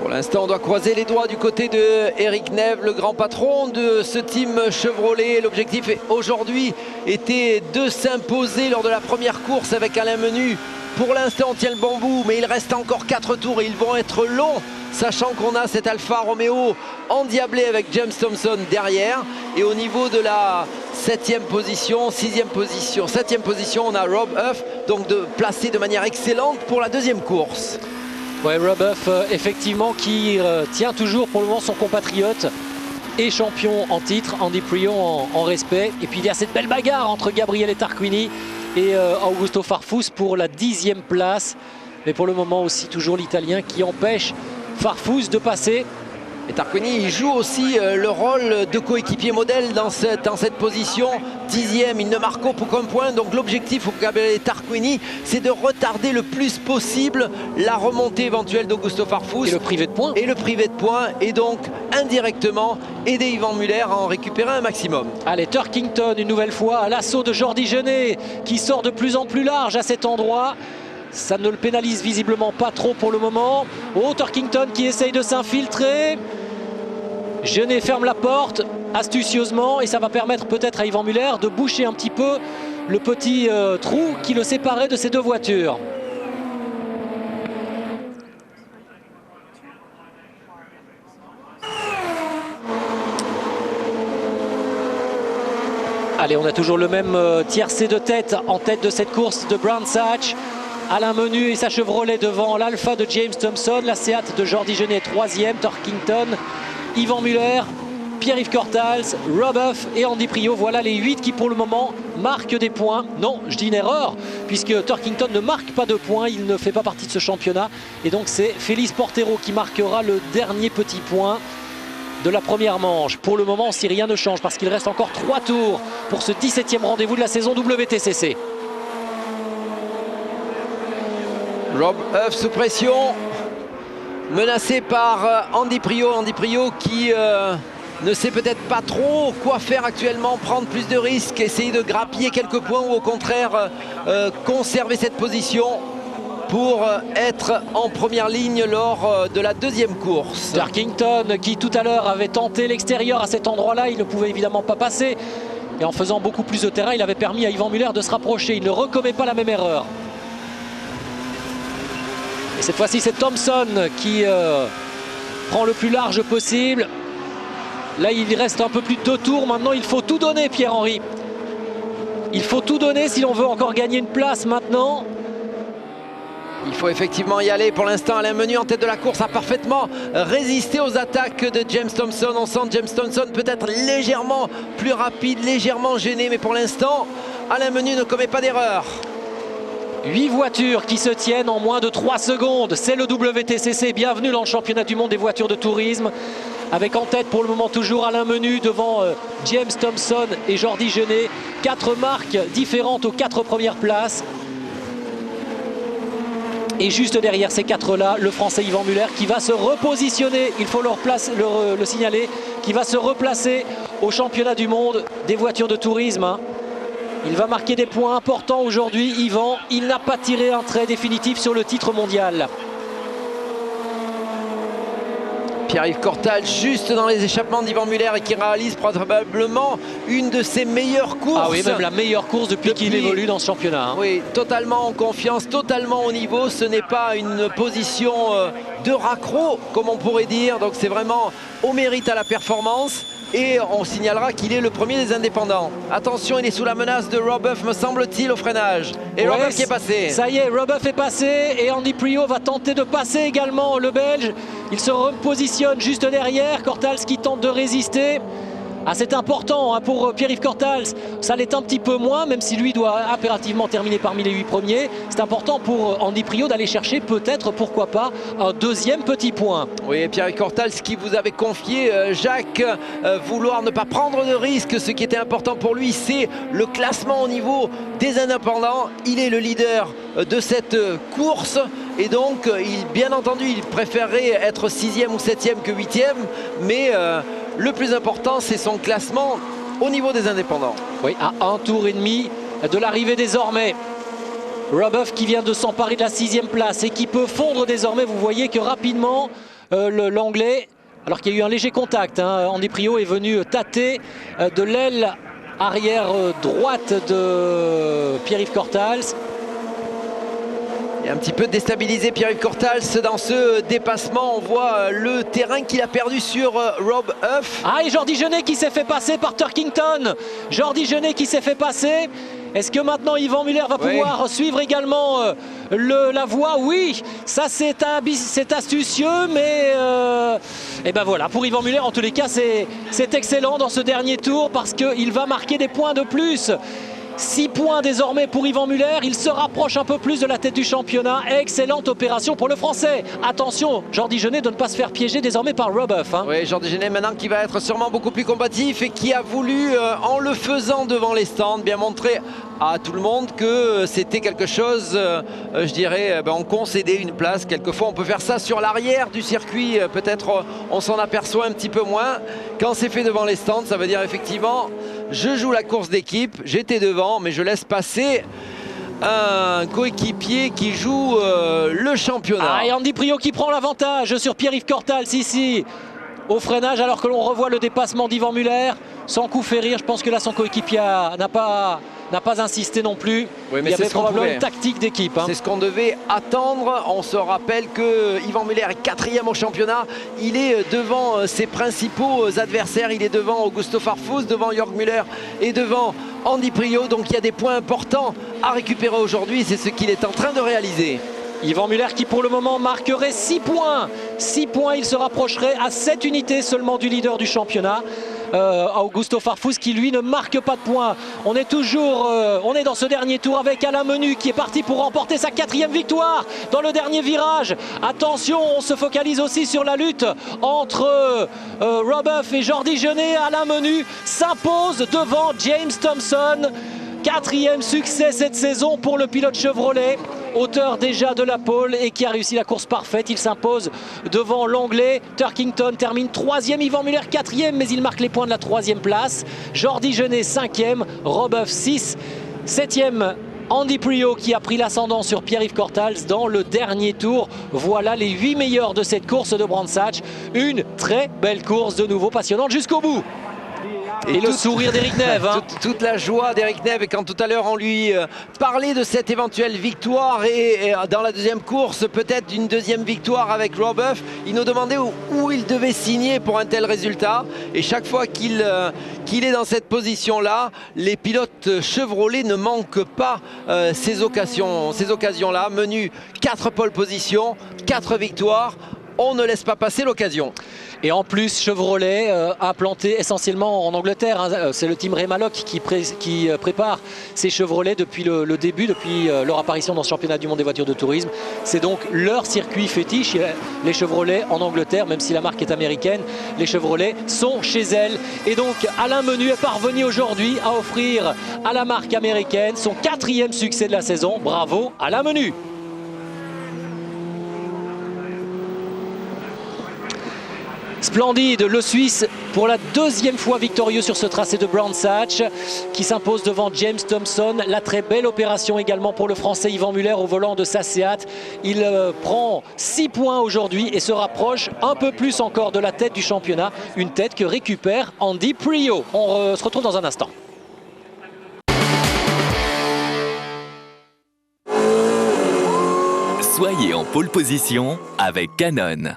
Pour l'instant, on doit croiser les doigts du côté de Eric Neve, le grand patron de ce team Chevrolet. L'objectif aujourd'hui était de s'imposer lors de la première course avec Alain Menu. Pour l'instant, on tient le bon bout, mais il reste encore 4 tours et ils vont être longs, sachant qu'on a cet Alfa Romeo endiablé avec James Thompson derrière. Et au niveau de la 7e position, 6e position, 7e position, on a Rob Huff, donc placé de manière excellente pour la deuxième course.
Ouais, Robuff, effectivement, qui tient toujours pour le moment son compatriote et champion en titre, Andy Priaulx en respect. Et puis il y a cette belle bagarre entre Gabriele Tarquini et Augusto Farfus pour la 10e place. Mais pour le moment aussi, toujours l'Italien qui empêche Farfus de passer.
Et Tarquini, il joue aussi le rôle de coéquipier modèle dans cette position. 10e, il ne marque aucun point. Donc l'objectif pour Gabriele Tarquini, c'est de retarder le plus possible la remontée éventuelle d'Augusto Farfus.
Et le privé de points.
Et le privé de points. Et donc indirectement aider Yvan Muller à en récupérer un maximum.
Allez, Turkington une nouvelle fois à l'assaut de Jordi Genet qui sort de plus en plus large à cet endroit. Ça ne le pénalise visiblement pas trop pour le moment. Oh, Turkington qui essaye de s'infiltrer. Genet ferme la porte astucieusement et ça va permettre peut-être à Yvan Muller de boucher un petit peu le petit trou qui le séparait de ces deux voitures. Allez, on a toujours le même tiercé de tête en tête de cette course de Brands Hatch. Alain Menu et sa Chevrolet devant l'Alfa de James Thompson, la Seat de Jordi Genet 3e, Turkington, Yvan Muller, Pierre-Yves Cortals, Robuff et Andy Priaulx. Voilà les 8 qui pour le moment marquent des points. Non, je dis une erreur, puisque Turkington ne marque pas de points, il ne fait pas partie de ce championnat. Et donc c'est Félix Portero qui marquera le dernier petit point de la première manche. Pour le moment, si rien ne change, parce qu'il reste encore 3 tours pour ce 17e rendez-vous de la saison WTCC.
Rob Huff sous pression, menacé par Andy Priaulx. Andy Priaulx qui ne sait peut-être pas trop quoi faire actuellement, prendre plus de risques, essayer de grappiller quelques points ou au contraire conserver cette position pour être en première ligne lors de la deuxième course.
Turkington qui tout à l'heure avait tenté l'extérieur à cet endroit-là, il ne pouvait évidemment pas passer. Et en faisant beaucoup plus de terrain, il avait permis à Yvan Muller de se rapprocher. Il ne recommet pas la même erreur. Et cette fois-ci, c'est Thompson qui prend le plus large possible. Là, il reste un peu plus de 2 tours. Maintenant, il faut tout donner, Pierre-Henri. Il faut tout donner si l'on veut encore gagner une place maintenant.
Il faut effectivement y aller. Pour l'instant, Alain Menu en tête de la course a parfaitement résisté aux attaques de James Thompson. On sent James Thompson peut-être légèrement plus rapide, légèrement gêné. Mais pour l'instant, Alain Menu ne commet pas d'erreur.
8 voitures qui se tiennent en moins de 3 secondes. C'est le WTCC. Bienvenue dans le championnat du monde des voitures de tourisme. Avec en tête pour le moment toujours Alain Menu devant James Thompson et Jordi Genet. 4 marques différentes aux 4 premières places. Et juste derrière ces 4-là, le Français Yvan Muller qui va se repositionner, il faut le signaler, qui va se replacer au championnat du monde des voitures de tourisme. Il va marquer des points importants aujourd'hui, Yvan. Il n'a pas tiré un trait définitif sur le titre mondial.
Pierre-Yves Cortal juste dans les échappements d'Yvan Muller et qui réalise probablement une de ses meilleures courses.
Ah oui, même la meilleure course depuis qu'il évolue dans ce championnat. Hein.
Oui, totalement en confiance, totalement au niveau. Ce n'est pas une position de raccro, comme on pourrait dire. Donc c'est vraiment au mérite, à la performance. Et on signalera qu'il est le premier des indépendants. Attention, il est sous la menace de Robuff, me semble-t-il, au freinage. Et
ouais,
Robuff qui est passé.
Ça y est, Robuff est passé et Andy Priaulx va tenter de passer également le Belge. Il se repositionne juste derrière. Cortals qui tente de résister. Ah, c'est important hein, pour Pierre-Yves Cortals, ça l'est un petit peu moins, même si lui doit impérativement terminer parmi les 8 premiers. C'est important pour Andy Priaulx d'aller chercher peut-être, pourquoi pas, un deuxième petit point.
Oui, Pierre-Yves Cortals qui vous avait confié, Jacques, vouloir ne pas prendre de risques. Ce qui était important pour lui, c'est le classement au niveau des indépendants. Il est le leader de cette course. Et donc, bien entendu, il préférerait être 6e ou 7e que 8e, mais le plus important, c'est son classement au niveau des indépendants.
Oui, à 1 tour et demi de l'arrivée désormais. Robuff qui vient de s'emparer de la 6e place et qui peut fondre désormais. Vous voyez que rapidement, l'Anglais, alors qu'il y a eu un léger contact, hein, Andy Priaulx est venu tâter de l'aile arrière droite de Pierre-Yves Cortals.
Et un petit peu déstabilisé Pierre-Yves Cortals dans ce dépassement. On voit le terrain qu'il a perdu sur Robuff.
Ah, et Jordi Genet qui s'est fait passer par Turkington. Jordi Genet qui s'est fait passer. Est-ce que maintenant Yvan Muller va pouvoir suivre également la voie? Oui, ça c'est astucieux, mais et ben voilà, pour Yvan Muller en tous les cas c'est excellent dans ce dernier tour parce qu'il va marquer des points de plus. 6 points désormais pour Yvan Muller, il se rapproche un peu plus de la tête du championnat. Excellente opération pour le Français. Attention, Jordi Genet de ne pas se faire piéger désormais par Robuff. Hein.
Oui, Jordi Genet maintenant qui va être sûrement beaucoup plus combatif et qui a voulu, en le faisant devant les stands, bien montrer à tout le monde que c'était quelque chose, je dirais, on concédait une place. Quelquefois on peut faire ça sur l'arrière du circuit, peut-être on s'en aperçoit un petit peu moins. Quand c'est fait devant les stands, ça veut dire effectivement, je joue la course d'équipe, j'étais devant, mais je laisse passer un coéquipier qui joue le championnat.
Ah, et Andy Priaulx qui prend l'avantage sur Pierre-Yves Cortals ici au freinage, alors que l'on revoit le dépassement d'Yvan Muller sans coup férir. Je pense que là son coéquipier n'a pas insisté non plus.
Oui, mais
il y avait probablement une tactique d'équipe. Hein.
C'est ce qu'on devait attendre. On se rappelle que Yvan Muller est 4e au championnat. Il est devant ses principaux adversaires. Il est devant Augusto Farfus, devant Jörg Müller et devant Andy Priaulx. Donc il y a des points importants à récupérer aujourd'hui. C'est ce qu'il est en train de réaliser.
Yvan Muller qui pour le moment marquerait 6 points. 6 points, il se rapprocherait à 7 unités seulement du leader du championnat. Augusto Farfus qui lui ne marque pas de points. On est toujours on est dans ce dernier tour avec Alain Menu qui est parti pour remporter sa 4e victoire dans le dernier virage. Attention, on se focalise aussi sur la lutte entre Robuff et Jordi Genet. Alain Menu s'impose devant James Thompson. 4e succès cette saison pour le pilote Chevrolet, auteur déjà de la pole et qui a réussi la course parfaite. Il s'impose devant l'Anglais. Turkington termine 3e, Yvan Muller 4e, mais il marque les points de la 3e place. Jordi Genet 5e, Robuff 6, 7e Andy Priaulx qui a pris l'ascendant sur Pierre-Yves Cortals dans le dernier tour. Voilà les 8 meilleurs de cette course de Brands Hatch. Une très belle course de nouveau passionnante jusqu'au bout. Et le sourire d'Éric Neve. Hein.
Toute la joie d'Éric Neve. Et quand tout à l'heure on lui parlait de cette éventuelle victoire et dans la deuxième course peut-être une deuxième victoire avec Robuff, il nous demandait où il devait signer pour un tel résultat. Et chaque fois qu'il est dans cette position-là, les pilotes Chevrolet ne manquent pas ces occasions-là. Menu 4 pole positions, 4 victoires. On ne laisse pas passer l'occasion.
Et en plus, Chevrolet implanté essentiellement en Angleterre. Hein. C'est le team Remalok qui prépare ces Chevrolet depuis le début, depuis leur apparition dans ce championnat du monde des voitures de tourisme. C'est donc leur circuit fétiche, les Chevrolet en Angleterre, même si la marque est américaine. Les Chevrolet sont chez elle. Et donc Alain Menu est parvenu aujourd'hui à offrir à la marque américaine son 4e succès de la saison. Bravo Alain Menu. Splendide, le Suisse pour la deuxième fois victorieux sur ce tracé de Brands Hatch qui s'impose devant James Thompson. La très belle opération également pour le Français Yvan Muller au volant de sa Seat. Il prend 6 points aujourd'hui et se rapproche un peu plus encore de la tête du championnat. Une tête que récupère Andy Priaulx. On se retrouve dans un instant.
Soyez en pole position avec Canon.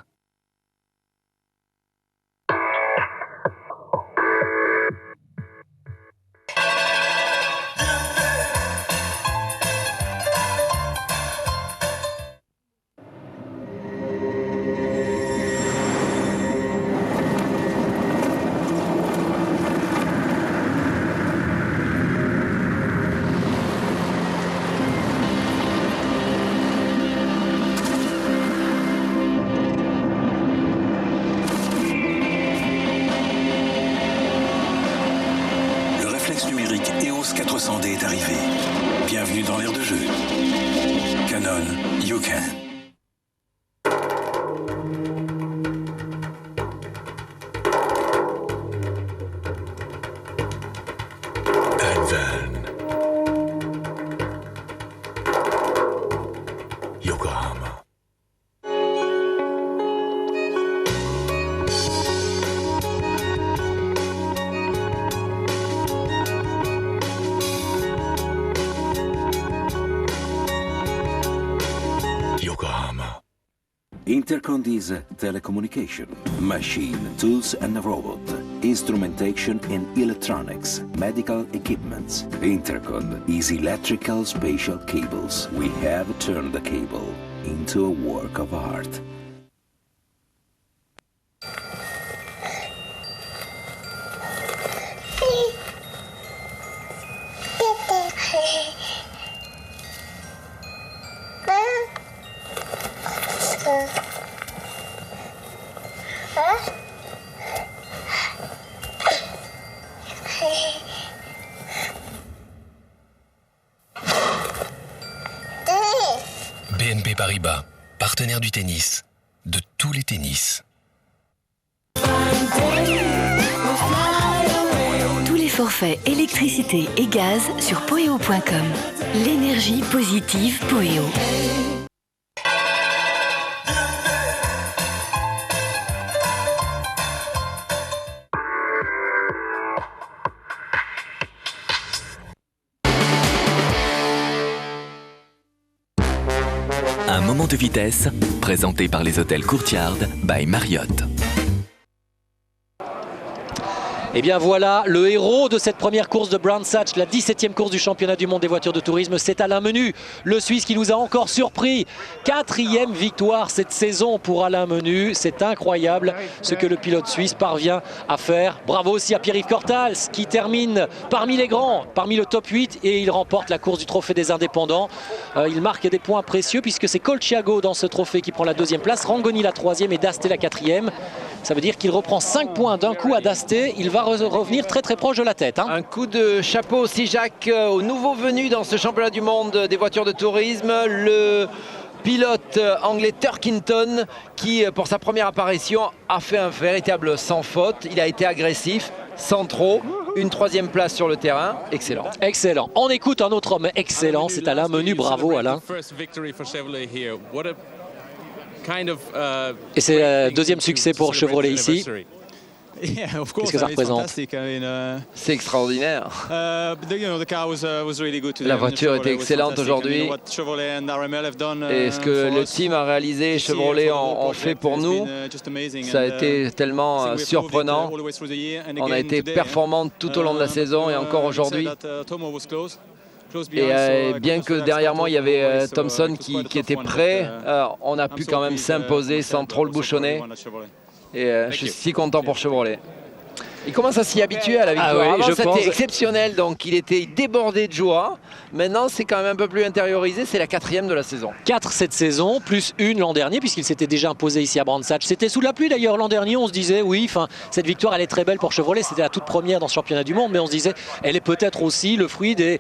EOS 400D est arrivé. Bienvenue dans l'ère de jeu. Canon, you can. Advan. Yokohama. Yokohama.
Intercom is telecommunication, machine, tools and robot, instrumentation and electronics, medical equipments. Intercom is electrical spatial cables. We have turned the cable into a work of art.
BNP Paribas, partenaire du tennis, de tous les tennis.
Tous les forfaits électricité et gaz sur Poeo.com. L'énergie positive Poeo.
Un moment de vitesse, présenté par les hôtels Courtyard by Marriott.
Et bien voilà, le héros de cette première course de Brands Hatch, la 17e course du championnat du monde des voitures de tourisme, c'est Alain Menu, le Suisse qui nous a encore surpris. 4e victoire cette saison pour Alain Menu, c'est incroyable ce que le pilote suisse parvient à faire. Bravo aussi à Pierre-Yves Cortals qui termine parmi les grands, parmi le top 8 et il remporte la course du trophée des indépendants. Il marque des points précieux puisque c'est Colchiago dans ce trophée qui prend la 2e place, Rangoni la 3e et Dasté la 4e. Ça veut dire qu'il reprend 5 points d'un coup à Dasté. Il va revenir très très proche de la tête.
Un coup de chapeau aussi, Jacques, au nouveau venu dans ce championnat du monde des voitures de tourisme, le pilote anglais Turkington qui, pour sa première apparition, a fait un véritable sans faute. Il a été agressif, sans trop. Une 3e place sur le terrain, excellent.
Excellent. On écoute un autre homme excellent, c'est Alain Menu. Bravo Alain. Et c'est le 2e succès pour Chevrolet ici. Qu'est-ce que ça représente?
C'est extraordinaire. La voiture était excellente aujourd'hui. Et ce que le team a réalisé, Chevrolet ont fait pour nous, ça a été tellement surprenant. On a été performants tout au long de la saison et encore aujourd'hui. Et bien que derrière moi il y avait Thompson qui était prêt, on a pu quand même s'imposer sans trop le bouchonner. Et je suis si content pour Chevrolet. Il commence à s'y habituer à la victoire.
Ah oui,
Avant,
je pense.
c'était exceptionnel, donc il était débordé de joie. Maintenant, c'est quand même un peu plus intériorisé. C'est la 4e de la saison.
4 cette saison, plus une l'an dernier, puisqu'il s'était déjà imposé ici à Brands Hatch. C'était sous la pluie d'ailleurs l'an dernier. On se disait, oui, cette victoire, elle est très belle pour Chevrolet. C'était la toute première dans ce championnat du monde, mais on se disait, elle est peut-être aussi le fruit des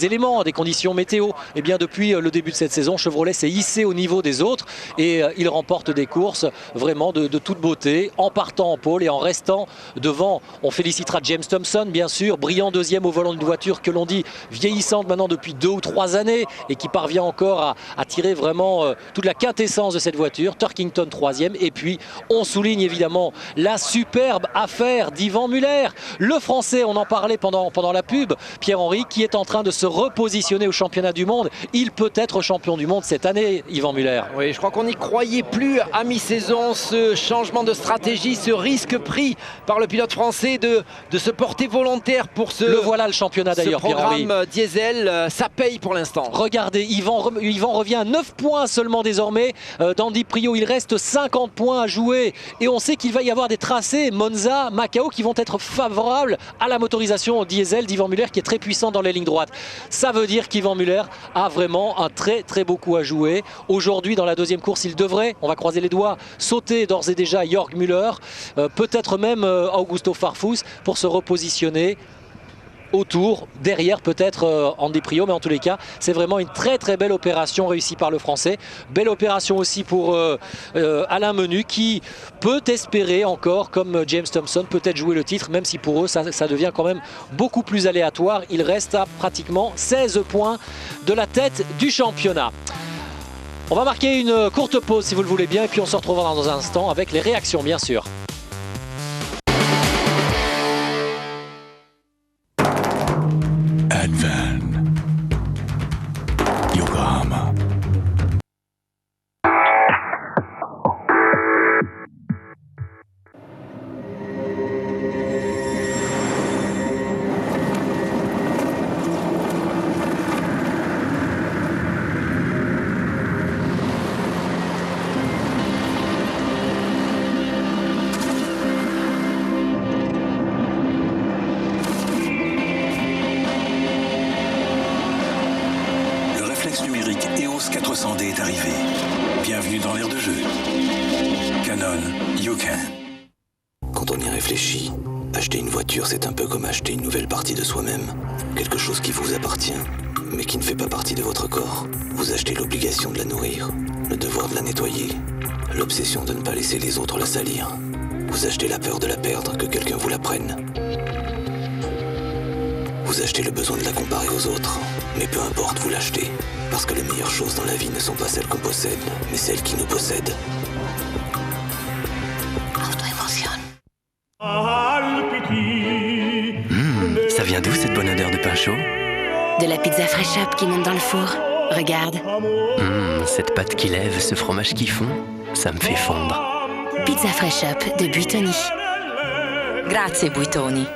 éléments, des conditions météo. Et bien, depuis le début de cette saison, Chevrolet s'est hissé au niveau des autres et il remporte des courses vraiment de toute beauté, en partant en pôle et en restant devant. On félicitera James Thompson, bien sûr, brillant deuxième au volant d'une voiture que l'on dit vieillissante maintenant depuis 2 ou 3 années et qui parvient encore à tirer vraiment toute la quintessence de cette voiture. Turkington 3e. Et puis, on souligne évidemment la superbe affaire d'Yvan Muller. Le Français, on en parlait pendant la pub, Pierre-Henri, qui est en train de se repositionner au championnat du monde. Il peut être champion du monde cette année, Yvan Muller.
Oui, je crois qu'on n'y croyait plus à mi-saison, ce changement de stratégie, ce risque pris par le pilote français de se porter volontaire pour
le voilà le championnat d'ailleurs, Pierre-Henri.
Programme diesel, ça paye pour l'instant.
Regardez, Yvan revient à 9 points seulement désormais. Dans Di-Prio, il reste 50 points à jouer et on sait qu'il va y avoir des tracés Monza, Macao qui vont être favorables à la motorisation diesel d'Yvan Muller qui est très puissant dans les lignes droites. Ça veut dire qu'Yvan Muller a vraiment un très très beau coup à jouer. Aujourd'hui, dans la deuxième course, il devrait, on va croiser les doigts, sauter d'ores et déjà Jörg Müller, peut-être même Augusto Farfus pour se repositionner autour, derrière peut-être Andy Prio, mais en tous les cas c'est vraiment une très très belle opération réussie par le Français. Belle opération aussi pour Alain Menu qui peut espérer encore, comme James Thompson, peut-être jouer le titre, même si pour eux ça devient quand même beaucoup plus aléatoire. Il reste à pratiquement 16 points de la tête du championnat. On va marquer une courte pause si vous le voulez bien et puis on se retrouvera dans un instant avec les réactions bien sûr.
Advan. Yokohama. Numérique EOS 400D est arrivé. Bienvenue dans l'ère de jeu. Canon, you can.
Quand on y réfléchit, acheter une voiture, c'est un peu comme acheter une nouvelle partie de soi-même. Quelque chose qui vous appartient, mais qui ne fait pas partie de votre corps. Vous achetez l'obligation de la nourrir, le devoir de la nettoyer, l'obsession de ne pas laisser les autres la salir. Vous achetez la peur de la perdre, que quelqu'un vous la prenne. Vous achetez le besoin de la comparer aux autres, mais peu importe, vous l'achetez. Parce que les meilleures choses dans la vie ne sont pas celles qu'on possède, mais celles qui nous possèdent.
Ça vient d'où cette bonne odeur de pain chaud?
De la pizza Fresh Up qui monte dans le four. Regarde.
Cette pâte qui lève, ce fromage qui fond, ça me fait fondre.
Pizza Fresh Up de Buitoni. Grazie Buitoni.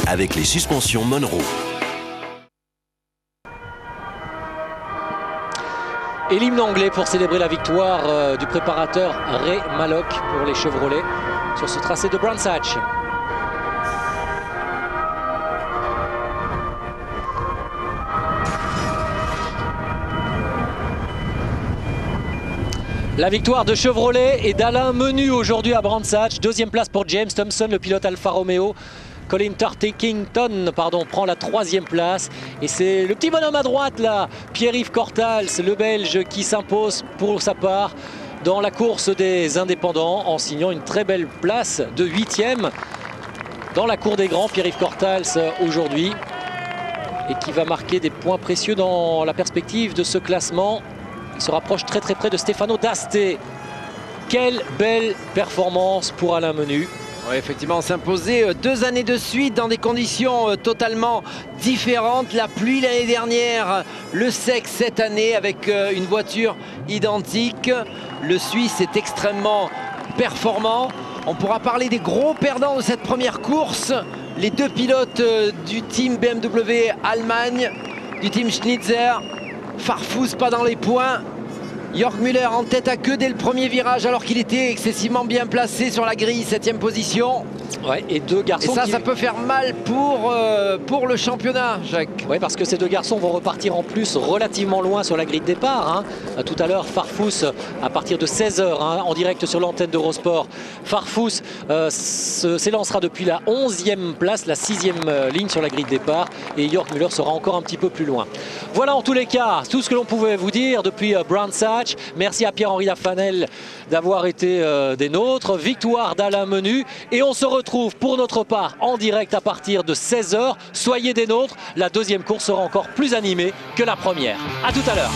Avec les suspensions Monroe.
Et l'hymne anglais pour célébrer la victoire du préparateur Ray Mallock pour les Chevrolet sur ce tracé de Brands Hatch. La victoire de Chevrolet et d'Alain Menu aujourd'hui à Brands Hatch. Deuxième place pour James Thompson, le pilote Alfa Romeo. Colin Turkington prend la 3e place. Et c'est le petit bonhomme à droite là, Pierre-Yves Cortals, le Belge, qui s'impose pour sa part dans la course des indépendants en signant une très belle place de 8e dans la cour des grands. Pierre-Yves Cortals aujourd'hui et qui va marquer des points précieux dans la perspective de ce classement. Il se rapproche très très près de Stefano D'Aste. Quelle belle performance pour Alain Menu.
Oui, effectivement, s'imposer 2 années de suite dans des conditions totalement différentes. La pluie l'année dernière, le sec cette année avec une voiture identique. Le Suisse est extrêmement performant. On pourra parler des gros perdants de cette première course. Les 2 pilotes du team BMW Allemagne, du team Schnitzer. Farfus pas dans les points. Jörg Müller en tête à queue dès le premier virage alors qu'il était excessivement bien placé sur la grille, 7e position.
Ouais, et deux garçons.
Et ça peut faire mal pour le championnat, Jacques.
Oui, parce que ces deux garçons vont repartir en plus relativement loin sur la grille de départ. Tout à l'heure, Farfus, à partir de 16h, en direct sur l'antenne d'Eurosport, Farfus s'élancera depuis la 11e place, la 6e ligne sur la grille de départ. Et Jörg Müller sera encore un petit peu plus loin. Voilà en tous les cas tout ce que l'on pouvait vous dire depuis Brands Hatch. Merci à Pierre-Henri Lafanel d'avoir été des nôtres. Victoire d'Alain Menu. Et on se retrouve pour notre part en direct à partir de 16h. Soyez des nôtres. La deuxième course sera encore plus animée que la première. À tout à l'heure.